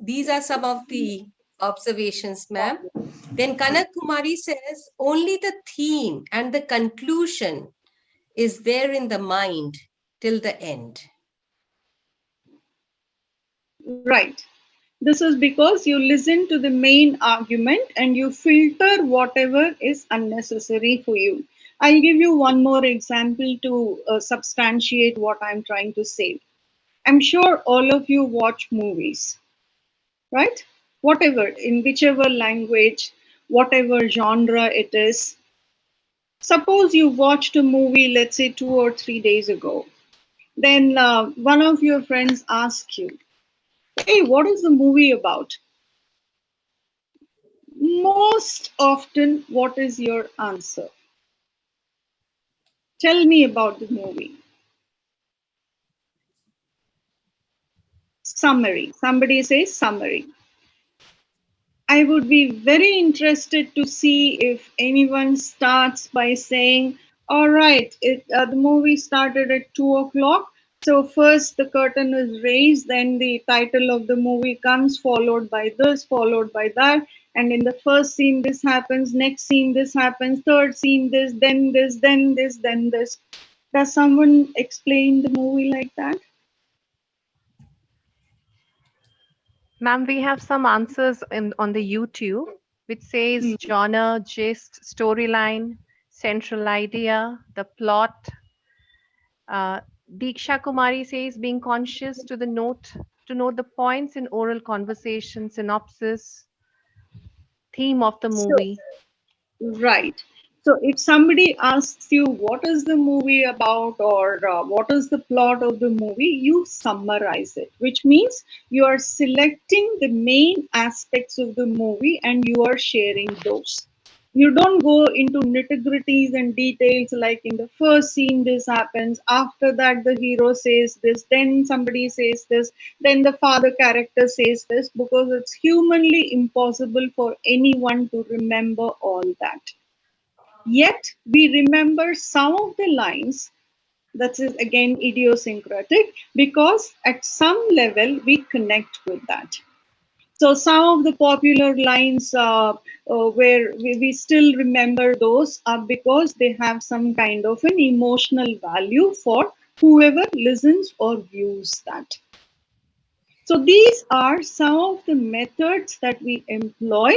these are some of the observations, ma'am. Then Kanak Kumari says, only the theme and the conclusion is there in the mind till the end. Right. This is because you listen to the main argument and you filter whatever is unnecessary for you. I'll give you one more example to substantiate what I'm trying to say. I'm sure all of you watch movies, right? Whatever, in whichever language, whatever genre it is. Suppose you watched a movie, let's say 2 or 3 days ago. Then one of your friends asks you, hey, what is the movie about? Most often, what is your answer? Tell me about the movie. Summary. Somebody says summary. I would be very interested to see if anyone starts by saying, all right, the movie started at 2 o'clock. So first the curtain is raised, then the title of the movie comes, followed by this, followed by that. And in the first scene, this happens, next scene, this happens, third scene, this, then this, then this, then this. Does someone explain the movie like that? Ma'am, we have some answers on the YouTube, which says Hmm. genre, gist, storyline, central idea, the plot. Uh, Diksha Kumari says being conscious to note the points in oral conversation, synopsis, theme of the So, movie. right. So if somebody asks you what is the movie about or what is the plot of the movie, you summarize it, which means you are selecting the main aspects of the movie and you are sharing those. You don't go into nitty-gritties and details like in the first scene this happens, after that the hero says this, then somebody says this, then the father character says this, because it's humanly impossible for anyone to remember all that. Yet we remember some of the lines. That is again idiosyncratic because at some level we connect with that. So some of the popular lines where we still remember those are because they have some kind of an emotional value for whoever listens or views that. So these are some of the methods that we employ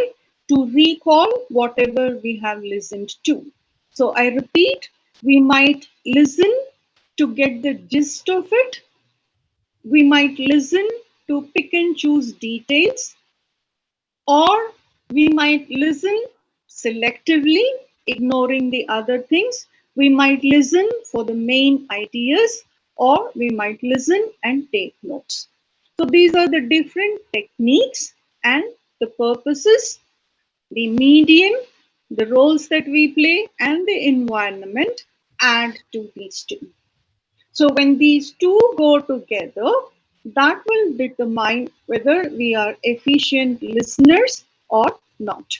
to recall whatever we have listened to. So I repeat, we might listen to get the gist of it. We might listen to pick and choose details, or we might listen selectively, ignoring the other things. We might listen for the main ideas, or we might listen and take notes. So these are the different techniques and the purposes, the medium, the roles that we play, and the environment add to these two. So when these two go together, That will determine whether we are efficient listeners or not.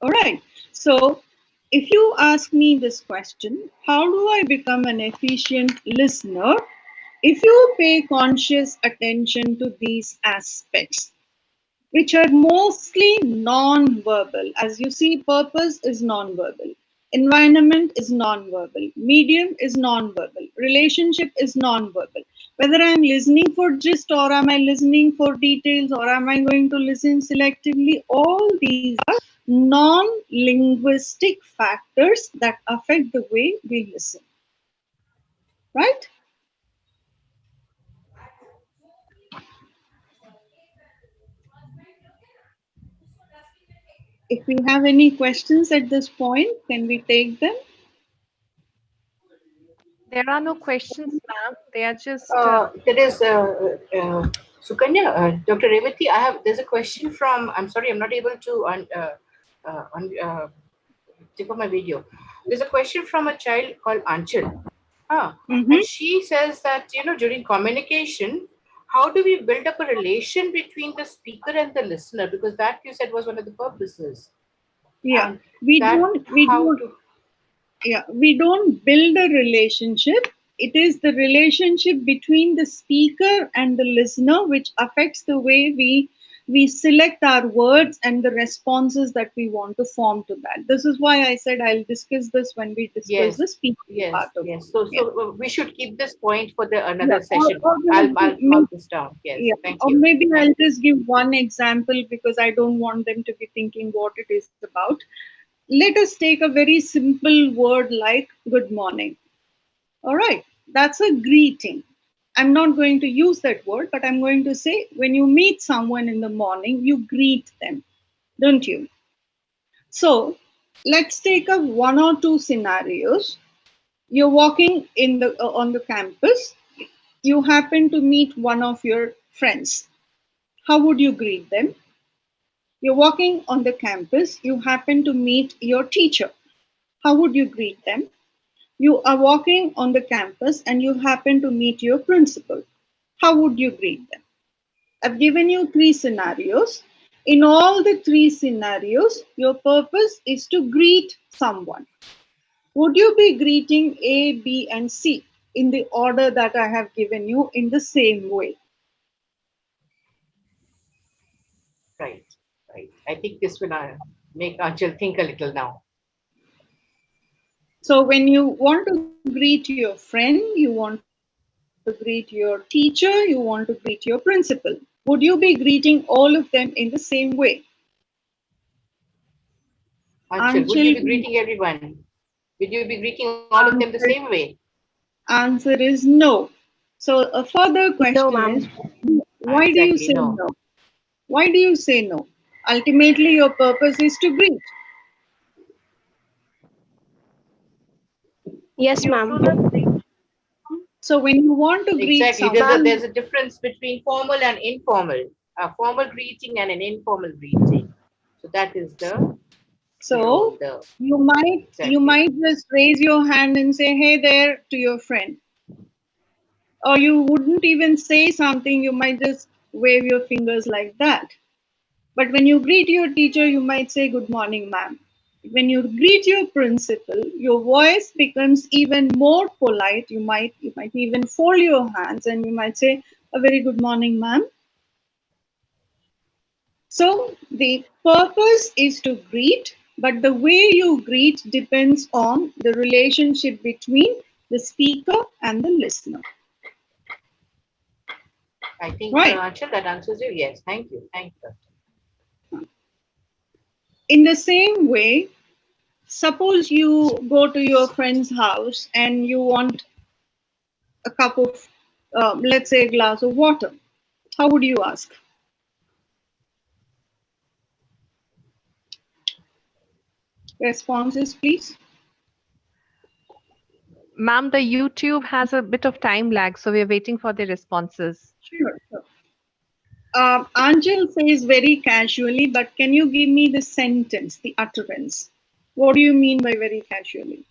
All right. So, if you ask me this question, how do I become an efficient listener? If you pay conscious attention to these aspects, which are mostly non-verbal. As you see, purpose is non-verbal. Environment is non-verbal. Medium is non-verbal. Relationship is non-verbal. Whether I'm listening for gist or am I listening for details or am I going to listen selectively, all these are non-linguistic factors that affect the way we listen. Right? If we have any questions at this point, can we take them? There are no questions, ma'am. They are just. There is Sukanya, Dr. Revathi. There's a question from. I'm sorry, I'm not able to tip of my video. There's a question from a child called Anchal. And she says that, during communication, how do we build up a relation between the speaker and the listener? Because that you said was one of the purposes. Yeah, And we don't build a relationship. It is the relationship between the speaker and the listener which affects the way we select our words and the responses that we want to form to that. This is why I said I'll discuss this when we discuss the speaking part of it. So we should keep this point for another Yeah. session. I'll mark this down. Yes, Yeah. thank Or you. maybe I'll just give one example because I don't want them to be thinking what it is about. Let us take a very simple word like good morning. All right, that's a greeting. I'm not going to use that word, but I'm going to say when you meet someone in the morning, you greet them, don't you? So let's take up one or two scenarios. You're walking in the on the campus. You happen to meet one of your friends. How would you greet them? You're walking on the campus. You happen to meet your teacher. How would you greet them? You are walking on the campus and you happen to meet your principal. How would you greet them? I've given you three scenarios. In all the three scenarios, your purpose is to greet someone. Would you be greeting A, B, and C in the order that I have given you in the same way? Right. I think this will make Anchal think a little now. So when you want to greet your friend, you want to greet your teacher, you want to greet your principal. Would you be greeting all of them in the same way? Anchal, Anshul, would you be greeting everyone? Would you be greeting all of them the same answer, way? answer is no. So a further No, question is, ma'am. why do you Exactly, say no. no? Why do you say no? Ultimately, your purpose is to greet. Yes, You ma'am. do the same. So when you want to greet Exactly. There's a someone, there's a difference between formal and informal. A formal greeting and an informal greeting. So that is so the you exactly. might just raise your hand and say, "Hey there" to your friend, or you wouldn't even say something. You might just wave your fingers like that. But when you greet your teacher, you might say, "Good morning, ma'am." When you greet your principal, your voice becomes even more polite. You might even fold your hands and you might say, "A very good morning, ma'am." So the purpose is to greet, but the way you greet depends on the relationship between the speaker and the listener. I think Right. Anchal, that answers you. Yes, thank you. Thank you. In the same way, suppose you go to your friend's house and you want a cup of, let's say, a glass of water. How would you ask? Responses, please. Ma'am, the YouTube has a bit of time lag, so we're waiting for the responses. Sure. Angel says very casually, but can you give me the sentence, the utterance? What do you mean by very casually?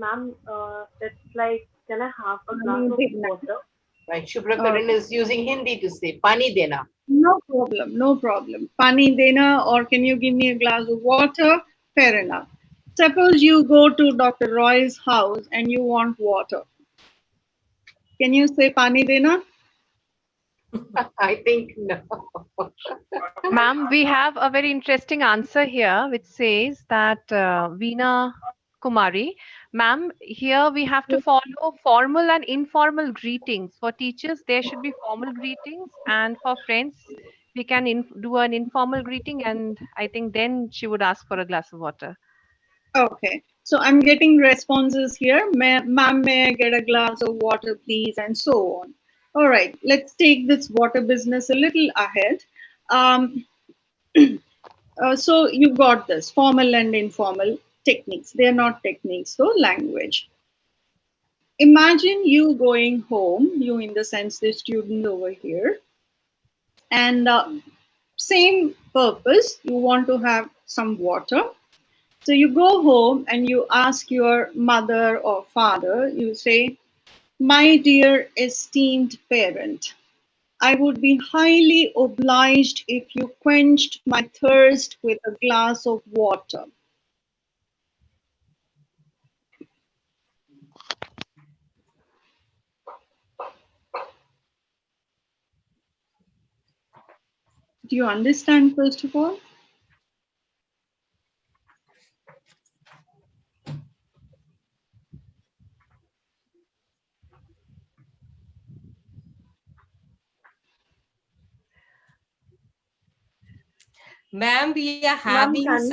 Ma'am, it's like, can I have a glass Pani of dena. water? Right. Shubhra Oh, Karan is using Hindi to say pani dena. no problem, no problem. Pani dena, or can you give me a glass of water? Fair enough. Suppose you go to Dr. Roy's house and you want water. Can you say pani dena? I think no. Ma'am, we have a very interesting answer here, which says that Veena Kumari, ma'am, here we have to follow formal and informal greetings. For teachers, there should be formal greetings, and for friends, we can do an informal greeting, and I think then she would ask for a glass of water. Okay, so I'm getting responses here. Ma'am, may I get a glass of water, please? And so on. All right, let's take this water business a little ahead. Um, so you got this formal and informal techniques. They're not techniques, so language. Imagine you going home, you in the sense the student over here, and same purpose, you want to have some water. So you go home and you ask your mother or father, you say, "My dear esteemed parent, I would be highly obliged if you quenched my thirst with a glass of water." Do you understand, first of all? Ma'am, Ma'am, can you please?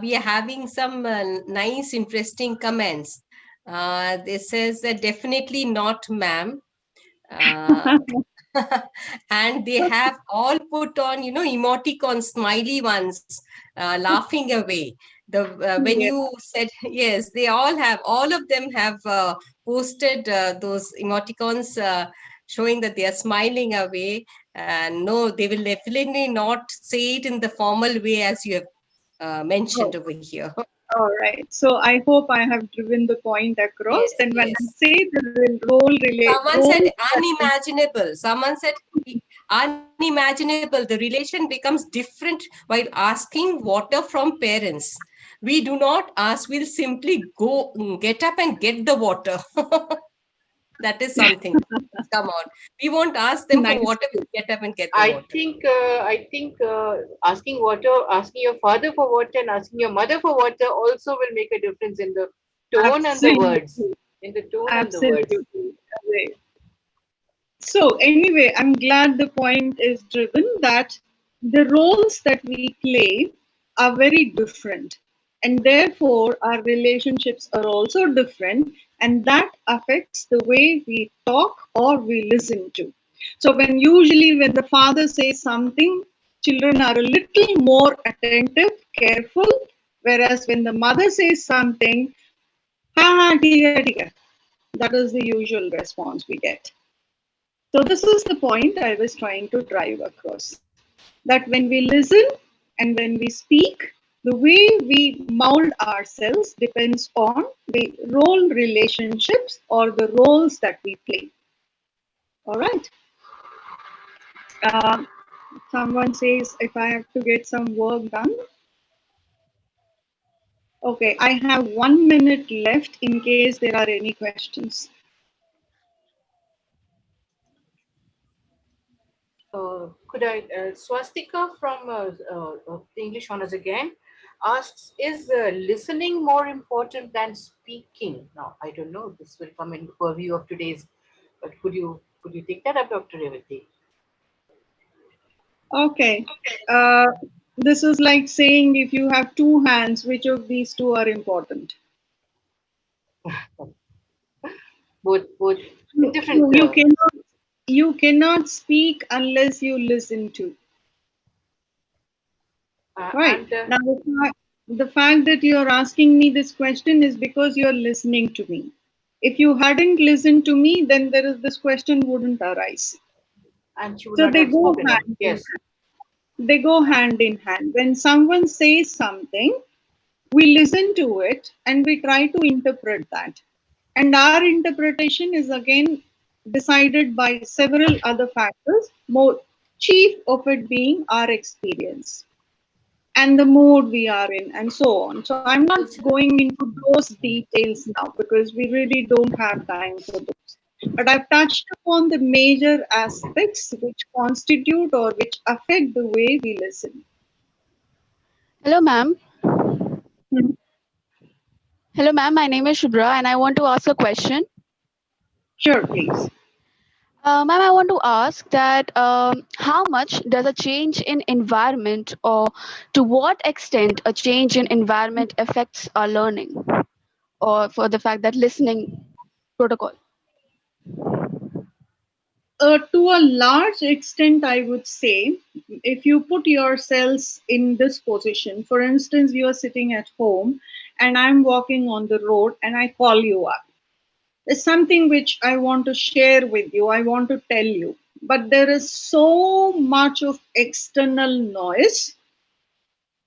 we are having some nice, interesting comments. This says that definitely not, ma'am. Uh, and they have all put on, emoticons, smiley ones, laughing away. When Yeah. you said yes, all of them have posted those emoticons showing that they are smiling away. And no, they will definitely not say it in the formal way as you have mentioned Oh, over here. all right. So I hope I have driven the point across. Yes, Then when I yes. say the Someone role said that unimaginable. Someone said unimaginable. The relation becomes different while asking water from parents. We do not ask, we'll simply go get up and get the water. That is something. Come on. We won't ask them for nice. water, we'll get up and get the I water. think asking your father for water and asking your mother for water also will make a difference in the tone and the words. Absolutely. In the tone and the words. Absolutely. Right. So anyway, I'm glad the point is driven that the roles that we play are very different, and therefore our relationships are also different, and that affects the way we talk or we listen to. So when the father says something, children are a little more attentive, careful, whereas when the mother says something, ha ha, ठीक है, ठीक है. That is the usual response we get. So this is the point I was trying to drive across. That when we listen and when we speak, the way we mold ourselves depends on the role relationships or the roles that we play. All right. Uh, Someone says if I have to get some work done. Okay, I have 1 minute left in case there are any questions. Could I, Swastika from the English Honors again asks, is listening more important than speaking? Now, I don't know, this will come in the purview of today's, but could you take that up, Dr. Revathi? Okay. Uh, this is like saying if you have two hands, which of these two are important? Both in You, different, you you cannot you cannot speak unless you listen to. Right. and Now the fact that you're asking me this question is because you're listening to me. If you hadn't listened to me, then this question wouldn't arise. she would So not they have go spoken up. hand in Yes. hand. They go hand in hand. When someone says something, we listen to it and we try to interpret that. And our interpretation is again decided by several other factors, more chief of it being our experience and the mood we are in and so on. So I'm not going into those details now because we really don't have time for those. But I've touched upon the major aspects which constitute or which affect the way we listen. Hello, ma'am. Hmm. Hello, ma'am. My name is Shubhra, and I want to ask a question. Sure, please. Ma'am, I want to ask that how much does a change in environment, or to what extent a change in environment affects our learning, or for the fact that listening protocol? To a large extent, I would say, if you put yourselves in this position, for instance, you are sitting at home and I'm walking on the road and I call you up. There's something which I want to share with you, I want to tell you, but there is so much of external noise.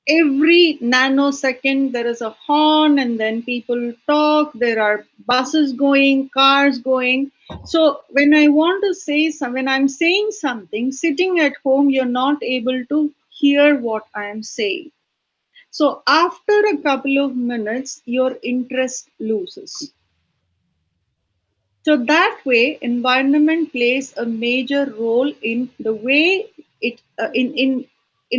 Every nanosecond there is a horn and then people talk, there are buses going, cars going. So when I want to say some, when I'm saying something, sitting at home, you're not able to hear what I am saying. So after a couple of minutes, your interest loses. So that way, environment plays a major role in the way it in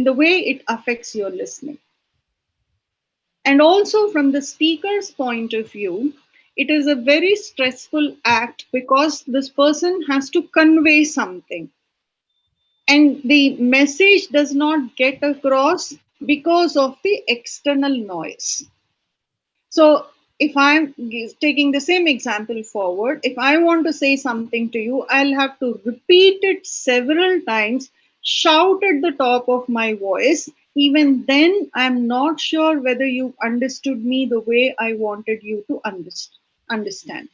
the way it affects your listening. And also from the speaker's point of view, it is a very stressful act because this person has to convey something. And the message does not get across because of the external noise. So if I'm taking the same example forward, if I want to say something to you, I'll have to repeat it several times, shout at the top of my voice. Even then, I'm not sure whether you understood me the way I wanted you to understand.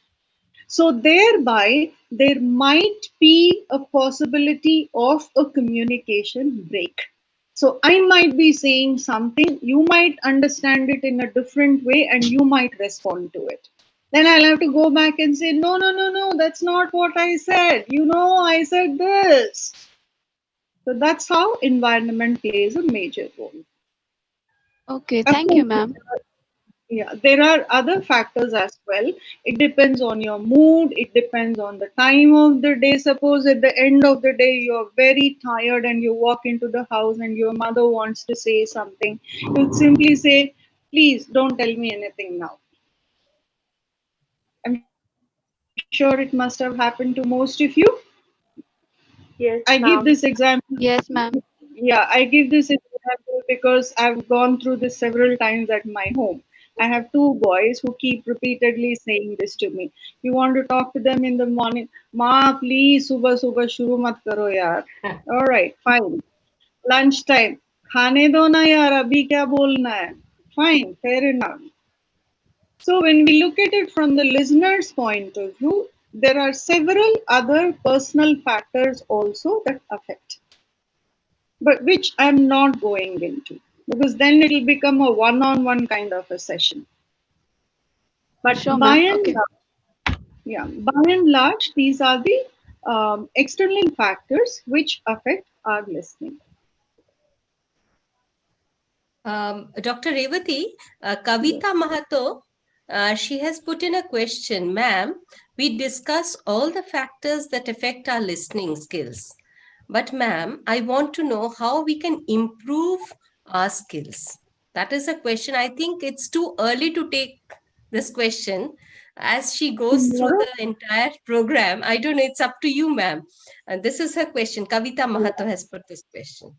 So thereby, there might be a possibility of a communication break. So I might be saying something, you might understand it in a different way, and you might respond to it. Then I'll have to go back and say, no, no, no, no, that's not what I said. You know, I said this. So that's how environment plays a major role. Okay, Of thank you, course, ma'am. yeah, there are other factors as well. It depends on your mood, it depends on the time of the day. Suppose at the end of the day you're very tired and you walk into the house and your mother wants to say something, you'd simply say, please don't tell me anything now. I'm sure it must have happened to most of you. Yes, I give ma'am. this example. Yes, ma'am. Yeah, I give this example because I've gone through this several times at my home. I have two boys who keep repeatedly saying this to me. You want to talk to them in the morning? Ma, please, subah subah shuru mat karo yaar. All right, fine. Lunchtime. Khane do na yaar, abhi kya bolna hai? Fine, fair enough. So when we look at it from the listener's point of view, there are several other personal factors also that affect, but which I'm not going into because then it'll become a one-on-one kind of a session. But Sure, ma'am. Okay. by and large, these are the external factors which affect our listening. Dr. Revathi, Kavita Mahato, she has put in a question, ma'am. We discuss all the factors that affect our listening skills. But, ma'am, I want to know how we can improve our skills. That is a question. I think it's too early to take this question as she goes through Tomorrow, the entire program. I don't know, it's up to you, ma'am. And this is her question. Kavita Mahato has put this question.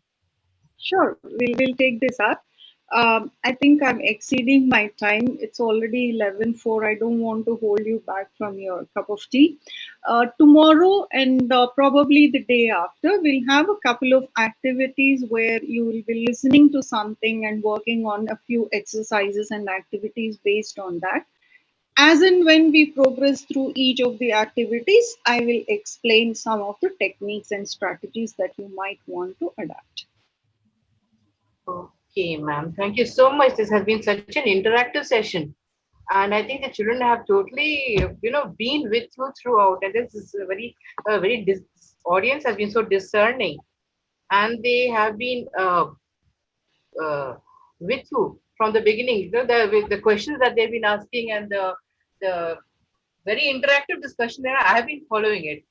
sure, we'll take this up. I think I'm exceeding my time. It's already 11:04. I don't want to hold you back from your cup of tea. Tomorrow and probably the day after, we'll have a couple of activities where you will be listening to something and working on a few exercises and activities based on that. As and when we progress through each of the activities, I will explain some of the techniques and strategies that you might want to adapt. Okay, ma'am. Thank you so much. This has been such an interactive session. And I think the children have totally, been with you throughout. And this is a very audience has been so discerning. And they have been with you from the beginning. The questions that they've been asking and the very interactive discussion there, I have been following it.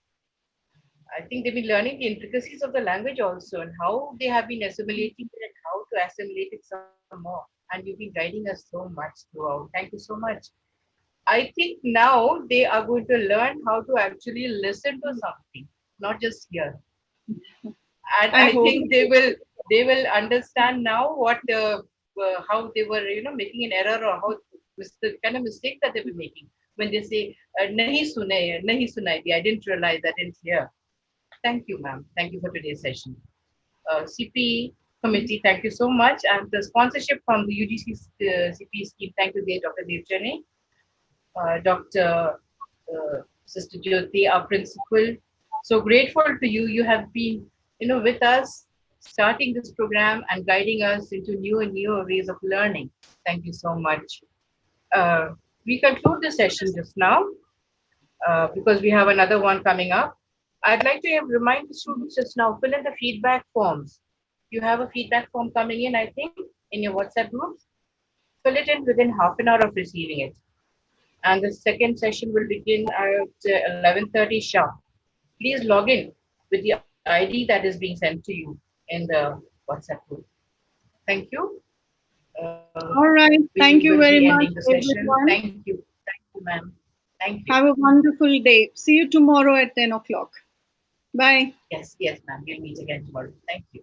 I think they've been learning the intricacies of the language also and how they have been assimilating it and how to assimilate it some more. And you've been guiding us so much throughout. Thank you so much. I think now they are going to learn how to actually listen to something, not just hear. And I I hope. think they will understand now what how they were making an error or how the kind of mistake that they were making when they say nahi sunai di, I didn't realize, I didn't hear. Thank you, ma'am. Thank you for today's session. CP committee, thank you so much. And the sponsorship from the UGC CP scheme, thank you, dear Dr. Devjani, Dr. Sister Jyoti, our principal. So grateful to you. You have been, with us, starting this program and guiding us into new and newer ways of learning. Thank you so much. We conclude the session just now because we have another one coming up. I'd like to remind the students just now, fill in the feedback forms. You have a feedback form coming in, I think, in your WhatsApp groups. Fill it in within half an hour of receiving it. And the second session will begin at 11:30 sharp. Please log in with the ID that is being sent to you in the WhatsApp group. Thank you. All right. We Thank will you be very ending much, the session. everyone. Thank you. Thank you, ma'am. Thank you. Have a wonderful day. See you tomorrow at 10 o'clock. Bye. Yes, ma'am. We'll meet again tomorrow. Thank you.